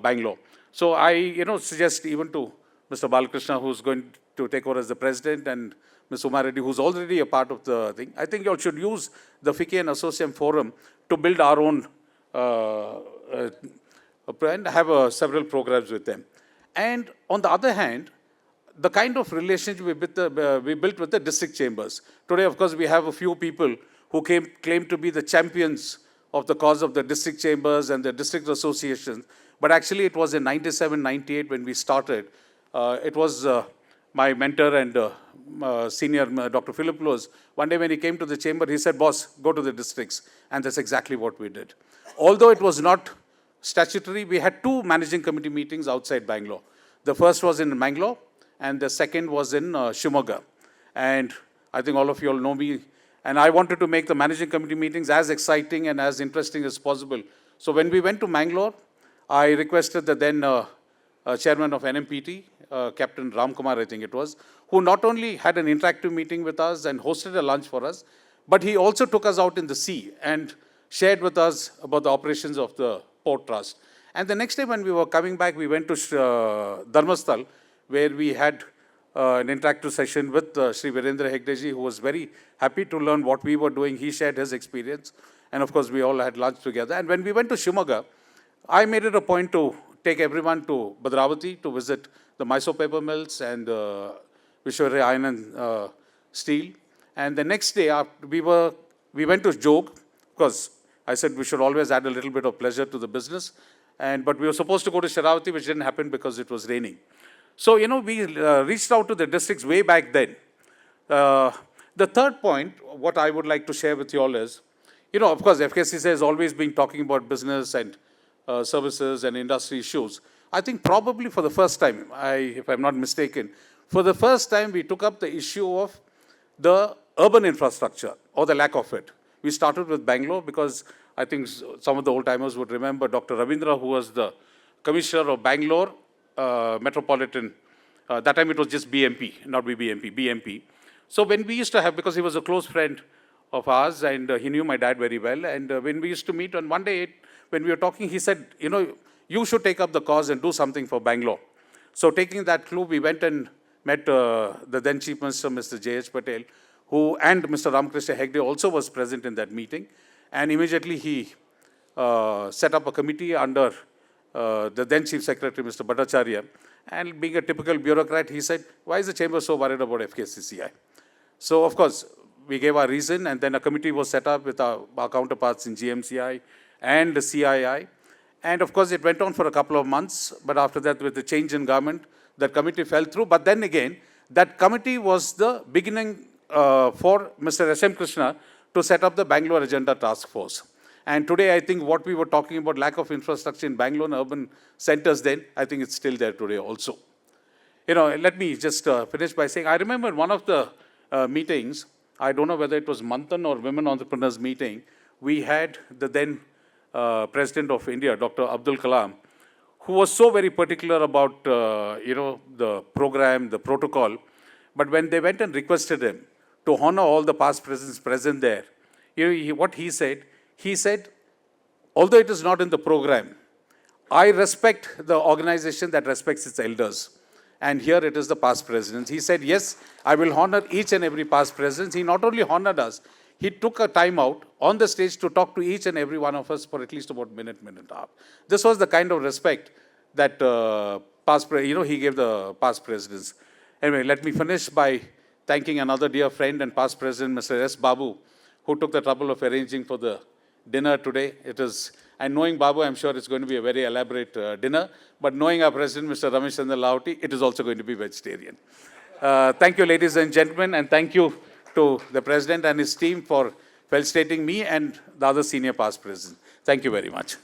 Bangalore. So I, you know, suggest even to Mr. Balakrishna, who's going to take over as the president, and Ms. Uma Reddy, who's already a part of the thing, I think you all should use the FICCI and Associam Forum to build our own and have several programs with them. And on the other hand, the kind of relationship we built with the district chambers. Today, of course, we have a few people who claim to be the champions of the cause of the district chambers and the district associations. But actually, it was in 97, 98 when we started. It was my mentor and senior, Dr. Philip Lewis. One day when he came to the chamber, he said, boss, go to the districts. And that's exactly what we did. Although it was not statutory, we had 2 managing committee meetings outside Bangalore. The first was in Bangalore, and the second was in Shimoga. And I think all of you all know me. And I wanted to make the managing committee meetings as exciting and as interesting as possible. So when we went to Bangalore, I requested the then chairman of NMPT, Captain Ramkumar, I think it was, who not only had an interactive meeting with us and hosted a lunch for us, but he also took us out in the sea and shared with us about the operations of the Port Trust. And the next day when we were coming back, we went to Dharmasthal, where we had an interactive session with Sri Virendra Hegdeji, who was very happy to learn what we were doing. He shared his experience. And of course, we all had lunch together. And when we went to Shimoga, I made it a point to take everyone to Bhadravati to visit the Mysore paper mills and Vishwaraya Iron and Steel. And the next day, we went to Jog, because I said we should always add a little bit of pleasure to the business. But we were supposed to go to Sharavati, which didn't happen because it was raining. So, you know, we reached out to the districts way back then. The third point, what I would like to share with you all is, you know, of course, FKCCI has always been talking about business and services and industry issues. I think probably for the first time, if I'm not mistaken, for the first time we took up the issue of the urban infrastructure or the lack of it. We started with Bangalore because I think some of the old-timers would remember Dr. Ravindra, who was the commissioner of Bangalore Metropolitan. That time it was just BMP, not BBMP, BMP. So when we used to have, because he was a close friend of ours and he knew my dad very well, and when we used to meet, and one day when we were talking, he said, you know, you should take up the cause and do something for Bangalore. So taking that clue, we went and met the then Chief Minister, Mr. J.H. Patel, and Mr. Ramakrishna Hegde also was present in that meeting. And immediately he set up a committee under the then Chief Secretary, Mr. Bhattacharya. And being a typical bureaucrat, he said, why is the chamber so worried about FKCCI? So, of course, we gave our reason, and then a committee was set up with our counterparts in GMCI and the CII. And, of course, it went on for a couple of months, but after that, with the change in government, that committee fell through. But then again, that committee was the beginning for Mr. S.M. Krishna to set up the Bangalore Agenda Task Force. And today, I think what we were talking about, lack of infrastructure in Bangalore and urban centers then, I think it's still there today also. You know, let me just finish by saying, I remember one of the meetings, I don't know whether it was Manthan or Women Entrepreneurs Meeting, we had the then President of India, Dr. Abdul Kalam, who was so very particular about, the program, the protocol. But when they went and requested him to honor all the past presidents present there, what he said, although it is not in the program, I respect the organization that respects its elders. And here it is the past presidents. He said, yes, I will honor each and every past president. He not only honored us, he took a time out on the stage to talk to each and every one of us for at least about minute and a half. This was the kind of respect that he gave the past presidents. Anyway, let me finish by thanking another dear friend and past president, Mr. S. Babu, who took the trouble of arranging for the dinner today. And knowing Babu, I'm sure it's going to be a very elaborate dinner. But knowing our president, Mr. Ramesh Chandra Lahoti, it is also going to be vegetarian. Thank you, ladies and gentlemen, and thank you to the president and his team for felicitating me and the other senior past presidents. Thank you very much.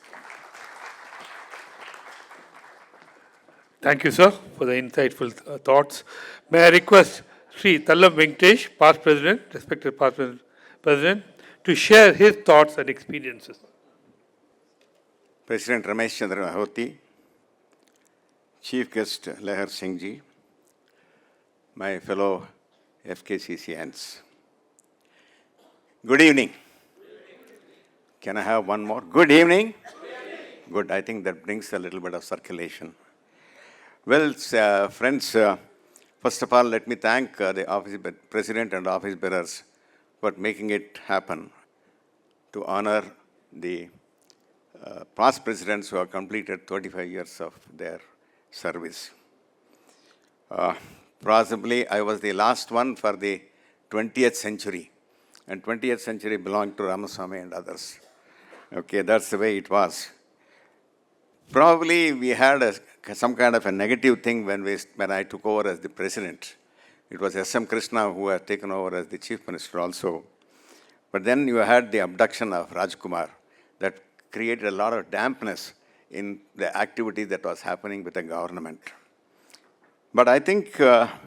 Thank you, sir, for the insightful thoughts. May I request Sri Tallam Venkatesh, past president, respected past president, to share his thoughts and experiences. President Ramesh Chandra Lahoti, Chief Guest Lehar Singh Ji, my fellow FKCCIans. Good evening. Can I have one more? Good evening. Good. I think that brings a little bit of circulation. Well, friends, first of all, let me thank the office president and office bearers for making it happen to honor the past presidents who have completed 35 years of their service. Possibly, I was the last one for the 20th century, and 20th century belonged to Ramaswamy and others. Okay, that's the way it was. Probably we had some kind of a negative thing when I took over as the president. It was S.M. Krishna who had taken over as the chief minister also. But then you had the abduction of Rajkumar that created a lot of dampness in the activity that was happening with the government. But I think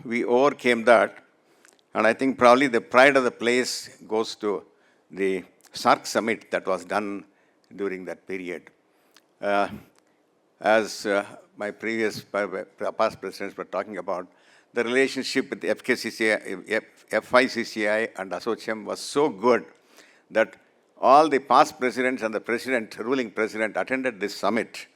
we overcame that, and I think probably the pride of the place goes to the SARC summit that was done during that period. As my previous past presidents were talking about, the relationship with the FKCCI, FICCI and ASSOCHAM was so good that all the past presidents and the ruling president attended this summit.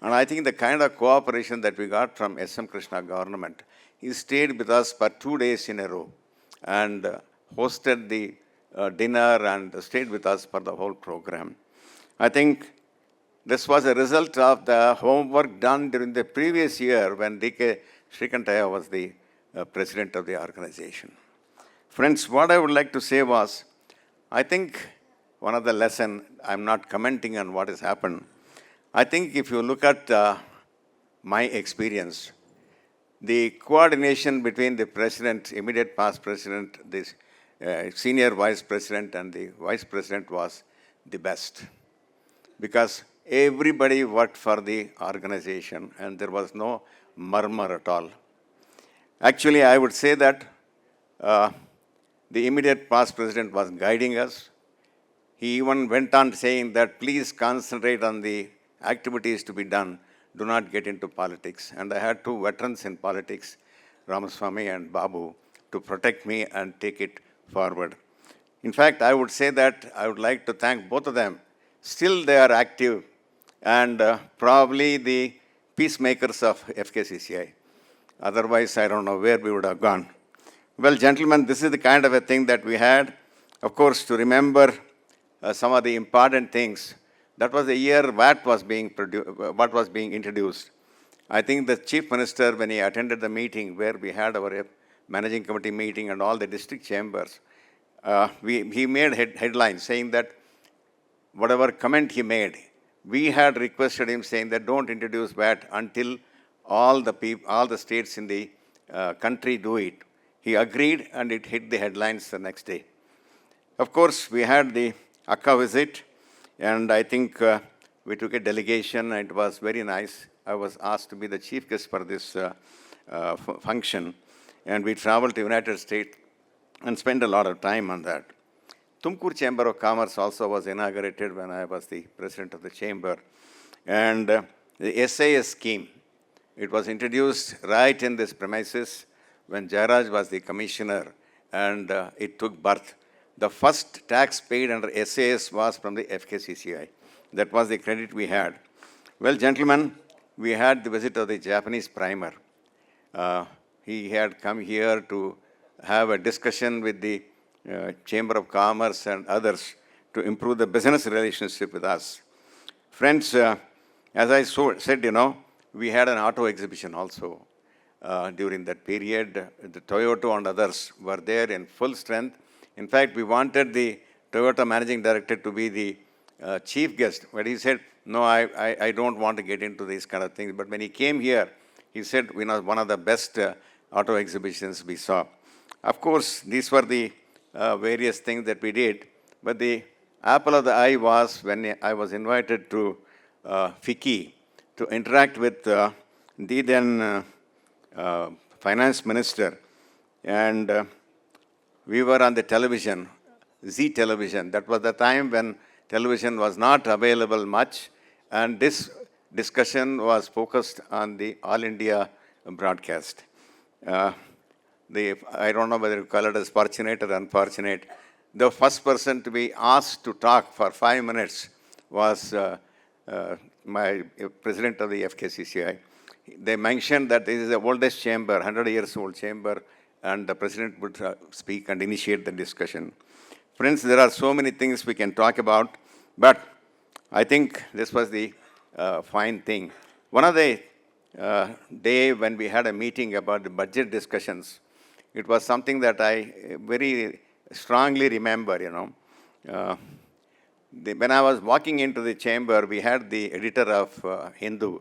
And I think the kind of cooperation that we got from S.M. Krishna government, he stayed with us for 2 days in a row and hosted the dinner and stayed with us for the whole program. I think this was a result of the homework done during the previous year when D.K. Srikantaya was the president of the organization. Friends, what I would like to say was, I think one of the lessons, I'm not commenting on what has happened. I think if you look at my experience, the coordination between the president, immediate past president, this senior vice president and the vice president was the best. Because everybody worked for the organization and there was no murmur at all. Actually, I would say that the immediate past president was guiding us. He even went on saying that please concentrate on the activities to be done. Do not get into politics. And I had two veterans in politics, Ramaswamy and Babu, to protect me and take it forward. In fact, I would say that I would like to thank both of them. Still they are active and probably the peacemakers of FKCCI. Otherwise, I don't know where we would have gone. Well, gentlemen, this is the kind of a thing that we had. Of course, to remember some of the important things, that was the year what was being introduced. I think the chief minister, when he attended the meeting where we had our managing committee meeting and all the district chambers, he made headlines saying that whatever comment he made, we had requested him saying that don't introduce VAT until all the states in the country do it. He agreed and it hit the headlines the next day. Of course, we had the Akka visit and I think we took a delegation and it was very nice. I was asked to be the chief guest for this function and we traveled to United States and spent a lot of time on that. Tumkur Chamber of Commerce also was inaugurated when I was the president of the chamber. And the SAS scheme, it was introduced right in this premises when Jairaj was the commissioner, and it took birth. The first tax paid under SAS was from the FKCCI. That was the credit we had. Well, gentlemen, we had the visit of the Japanese primer. He had come here to have a discussion with the Chamber of Commerce and others to improve the business relationship with us. Friends, as I said, we had an auto exhibition also during that period. The Toyota and others were there in full strength. In fact, we wanted the Toyota managing director to be the chief guest, but he said, no, I don't want to get into these kind of things. But when he came here, he said, one of the best auto exhibitions we saw. Of course, these were the various things that we did, but the apple of the eye was when I was invited to FICCI to interact with the then finance minister, and we were on the television, Z television. That was the time when television was not available much, and this discussion was focused on the All India broadcast. I don't know whether you call it as fortunate or unfortunate. The first person to be asked to talk for 5 minutes was my president of the FKCCI. They mentioned that this is the oldest chamber, 100 years old chamber, and the president would speak and initiate the discussion. Friends, there are so many things we can talk about, but I think this was the fine thing. One of the day when we had a meeting about the budget discussions, it was something that I very strongly remember, when I was walking into the chamber, we had the editor of Hindu,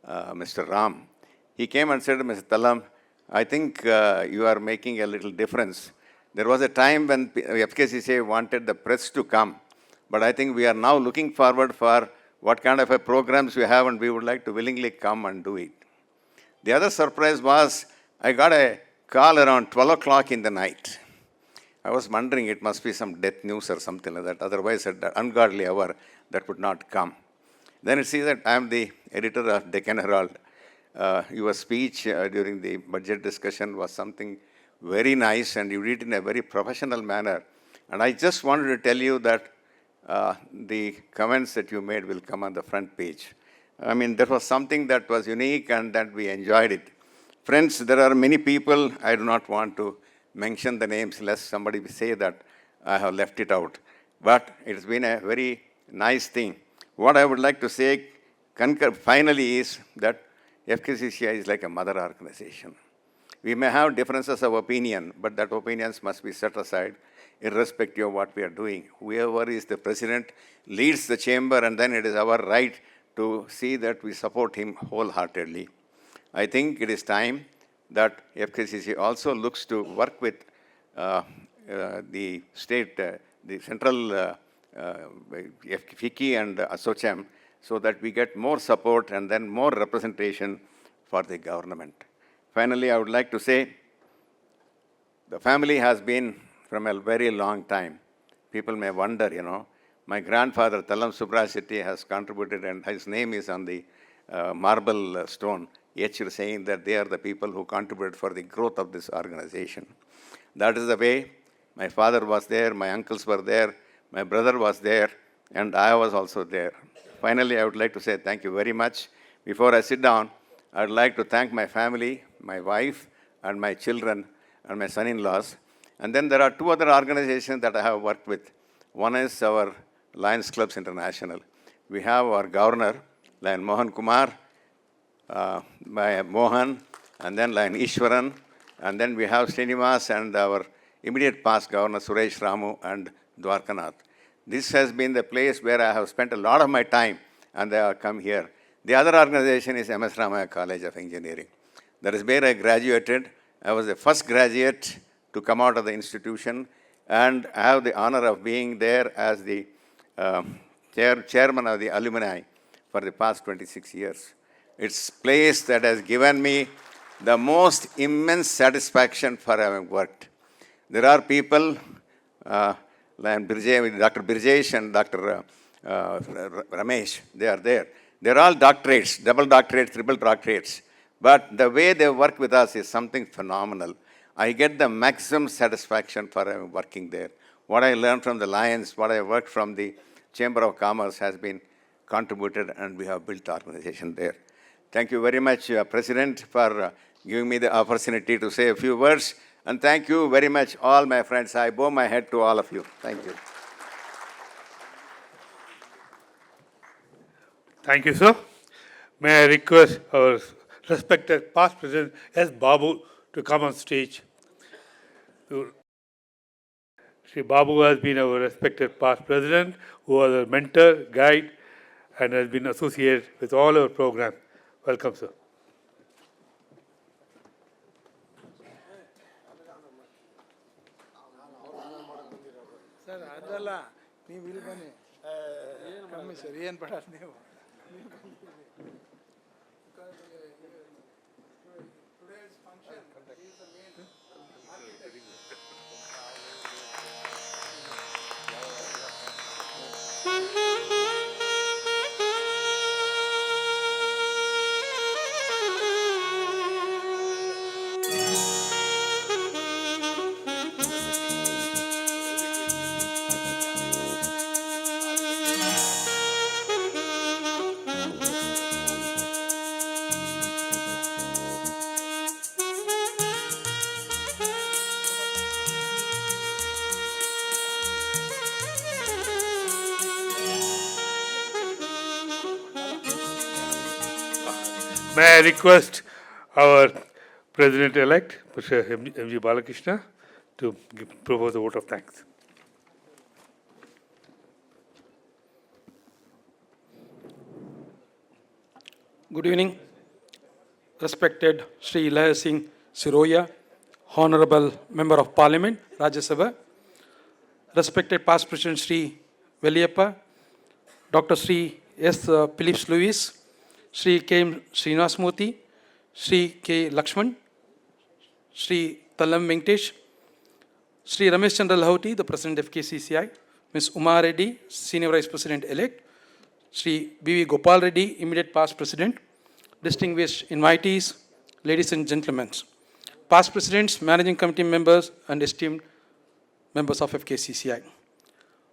Mr. Ram. He came and said, Mr. Tallam, I think you are making a little difference. There was a time when FKCCI wanted the press to come, but I think we are now looking forward for what kind of a programs we have, and we would like to willingly come and do it. The other surprise was I got a call around 12 o'clock in the night. I was wondering it must be some death news or something like that. Otherwise, at the ungodly hour, that would not come. Then it sees that I am the editor of Deccan Herald. Your speech during the budget discussion was something very nice, and you did it in a very professional manner. And I just wanted to tell you that the comments that you made will come on the front page. I mean, that was something that was unique and that we enjoyed it. Friends, there are many people, I do not want to mention the names lest somebody will say that I have left it out. But it's been a very nice thing. What I would like to say finally is that FKCCI is like a mother organization. We may have differences of opinion, but that opinions must be set aside irrespective of what we are doing. Whoever is the president leads the chamber, and then it is our right to see that we support him wholeheartedly. I think it is time that FKCCI also looks to work with the state, the central FICCI and ASSOCHAM, so that we get more support and then more representation for the government. Finally, I would like to say, the family has been from a very long time. People may wonder, my grandfather, Tallam Subraj Shetty, has contributed, and his name is on the marble stone, etched, saying that they are the people who contributed for the growth of this organization. That is the way. My father was there, my uncles were there, my brother was there, and I was also there. Finally, I would like to say thank you very much. Before I sit down, I would like to thank my family, my wife, and my children, and my son-in-laws. And then there are two other organizations that I have worked with. One is our Lions Clubs International. We have our governor, Lion Mohan Kumar, by Mohan, and then Lion Ishwaran, and then we have Srinivas and our immediate past governor, Suresh Ramu and Dwarkanath. This has been the place where I have spent a lot of my time, and they have come here. The other organization is MS Ramaya College of Engineering. That is where I graduated. I was the first graduate to come out of the institution, and I have the honor of being there as the chairman of the alumni for the past 26 years. It's a place that has given me the most immense satisfaction for having worked. There are people, like Dr. Birjesh and Dr. Ramesh, they are there. They're all doctorates, double doctorates, triple doctorates. But the way they work with us is something phenomenal. I get the maximum satisfaction for working there. What I learned from the Lions, what I worked from the Chamber of Commerce has been contributed, and we have built the organization there. Thank you very much, President, for giving me the opportunity to say a few words. And thank you very much, all my friends. I bow my head to all of you. Thank you. Thank you, sir. May I request our respected past President S. Babu to come on stage. Sri Babu has been our respected past President, who was a mentor, guide, and has been associated with all our programs. Welcome, sir. Sir ಅದಲ್ಲ ನೀವು ಇಲ್ಲಿ ಬನ್ನಿ ಕಮ್ಮಿ sir ಏನು ಬೇಡ ನೀವು May I request our President-elect, Mr. M V Balakrishna, to propose a vote of thanks. Good evening, respected Sri Laha Singh Siroya, Honorable Member of Parliament, Rajya Sabha, respected past President Sri Veliyappa, Dr. Sri S. Phillips Lewis, Sri K. Srinivasmurthy, Sri K. Lakshman, Sri Tallam Venkatesh, Sri Ramesh Chandra Lahoti, the President of FKCCI, Ms. Uma Reddy, Senior Vice President-elect, Sri B. V. Gopal Reddy, immediate past President, distinguished invitees, ladies and gentlemen, past Presidents, Managing Committee members, and esteemed members of FKCCI.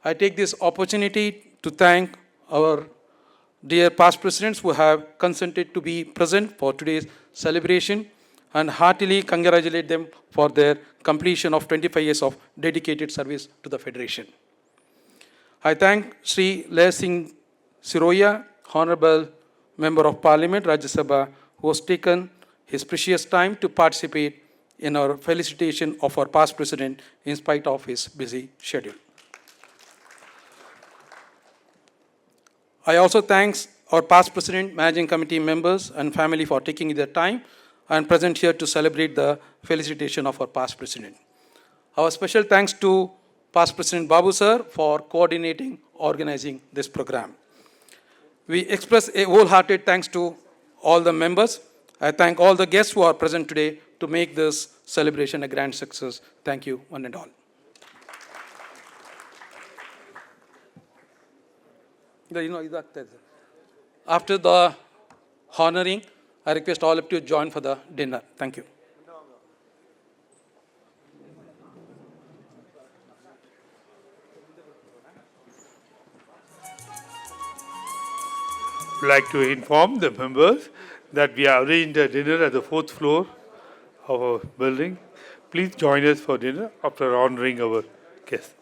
I take this opportunity to thank our dear past Presidents who have consented to be present for today's celebration and heartily congratulate them for their completion of 25 years of dedicated service to the Federation. I thank Sri Laha Singh Siroya, Honorable Member of Parliament, Rajya Sabha, who has taken his precious time to participate in our felicitation of our past President in spite of his busy schedule. I also thank our past President, Managing Committee members and family for taking their time and present here to celebrate the felicitation of our past President. Our special thanks to past President Babu sir for coordinating, organizing this program. We express a wholehearted thanks to all the members. I thank all the guests who are present today to make this celebration a grand success. Thank you, one and all. After the honoring, I request all of you to join for the dinner. Thank you. I would like to inform the members that we have arranged a dinner at the 4th floor of our building. Please join us for dinner after honoring our guests.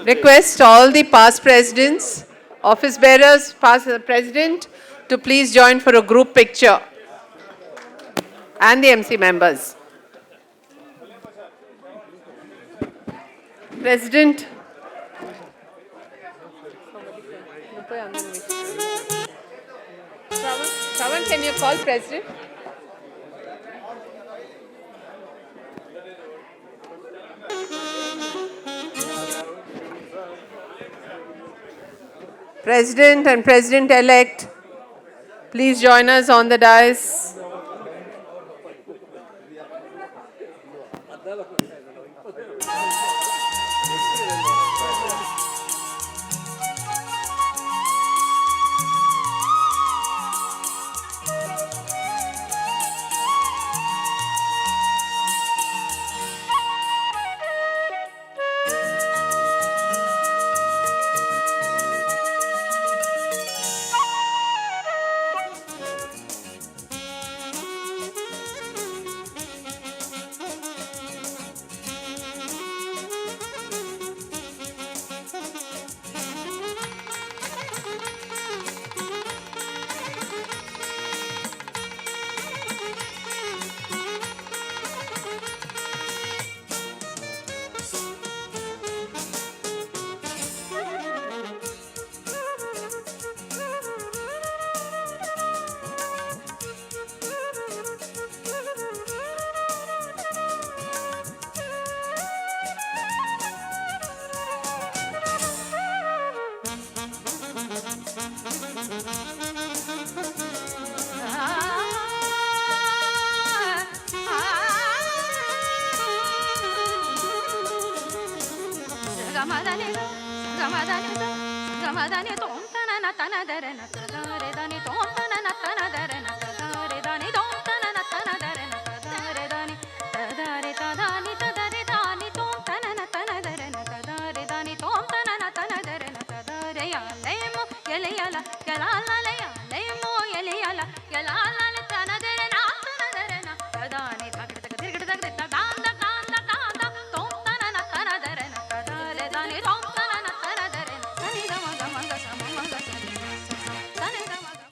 request all the past presidents, office bearers, past president to please join for a group picture, and the MC members. President. Shravan, can you call President? President and President-elect, please join us on the dais. Gamadani, Tom, Tana, Tana, Tana, Tana, Tana, Tana, Tana,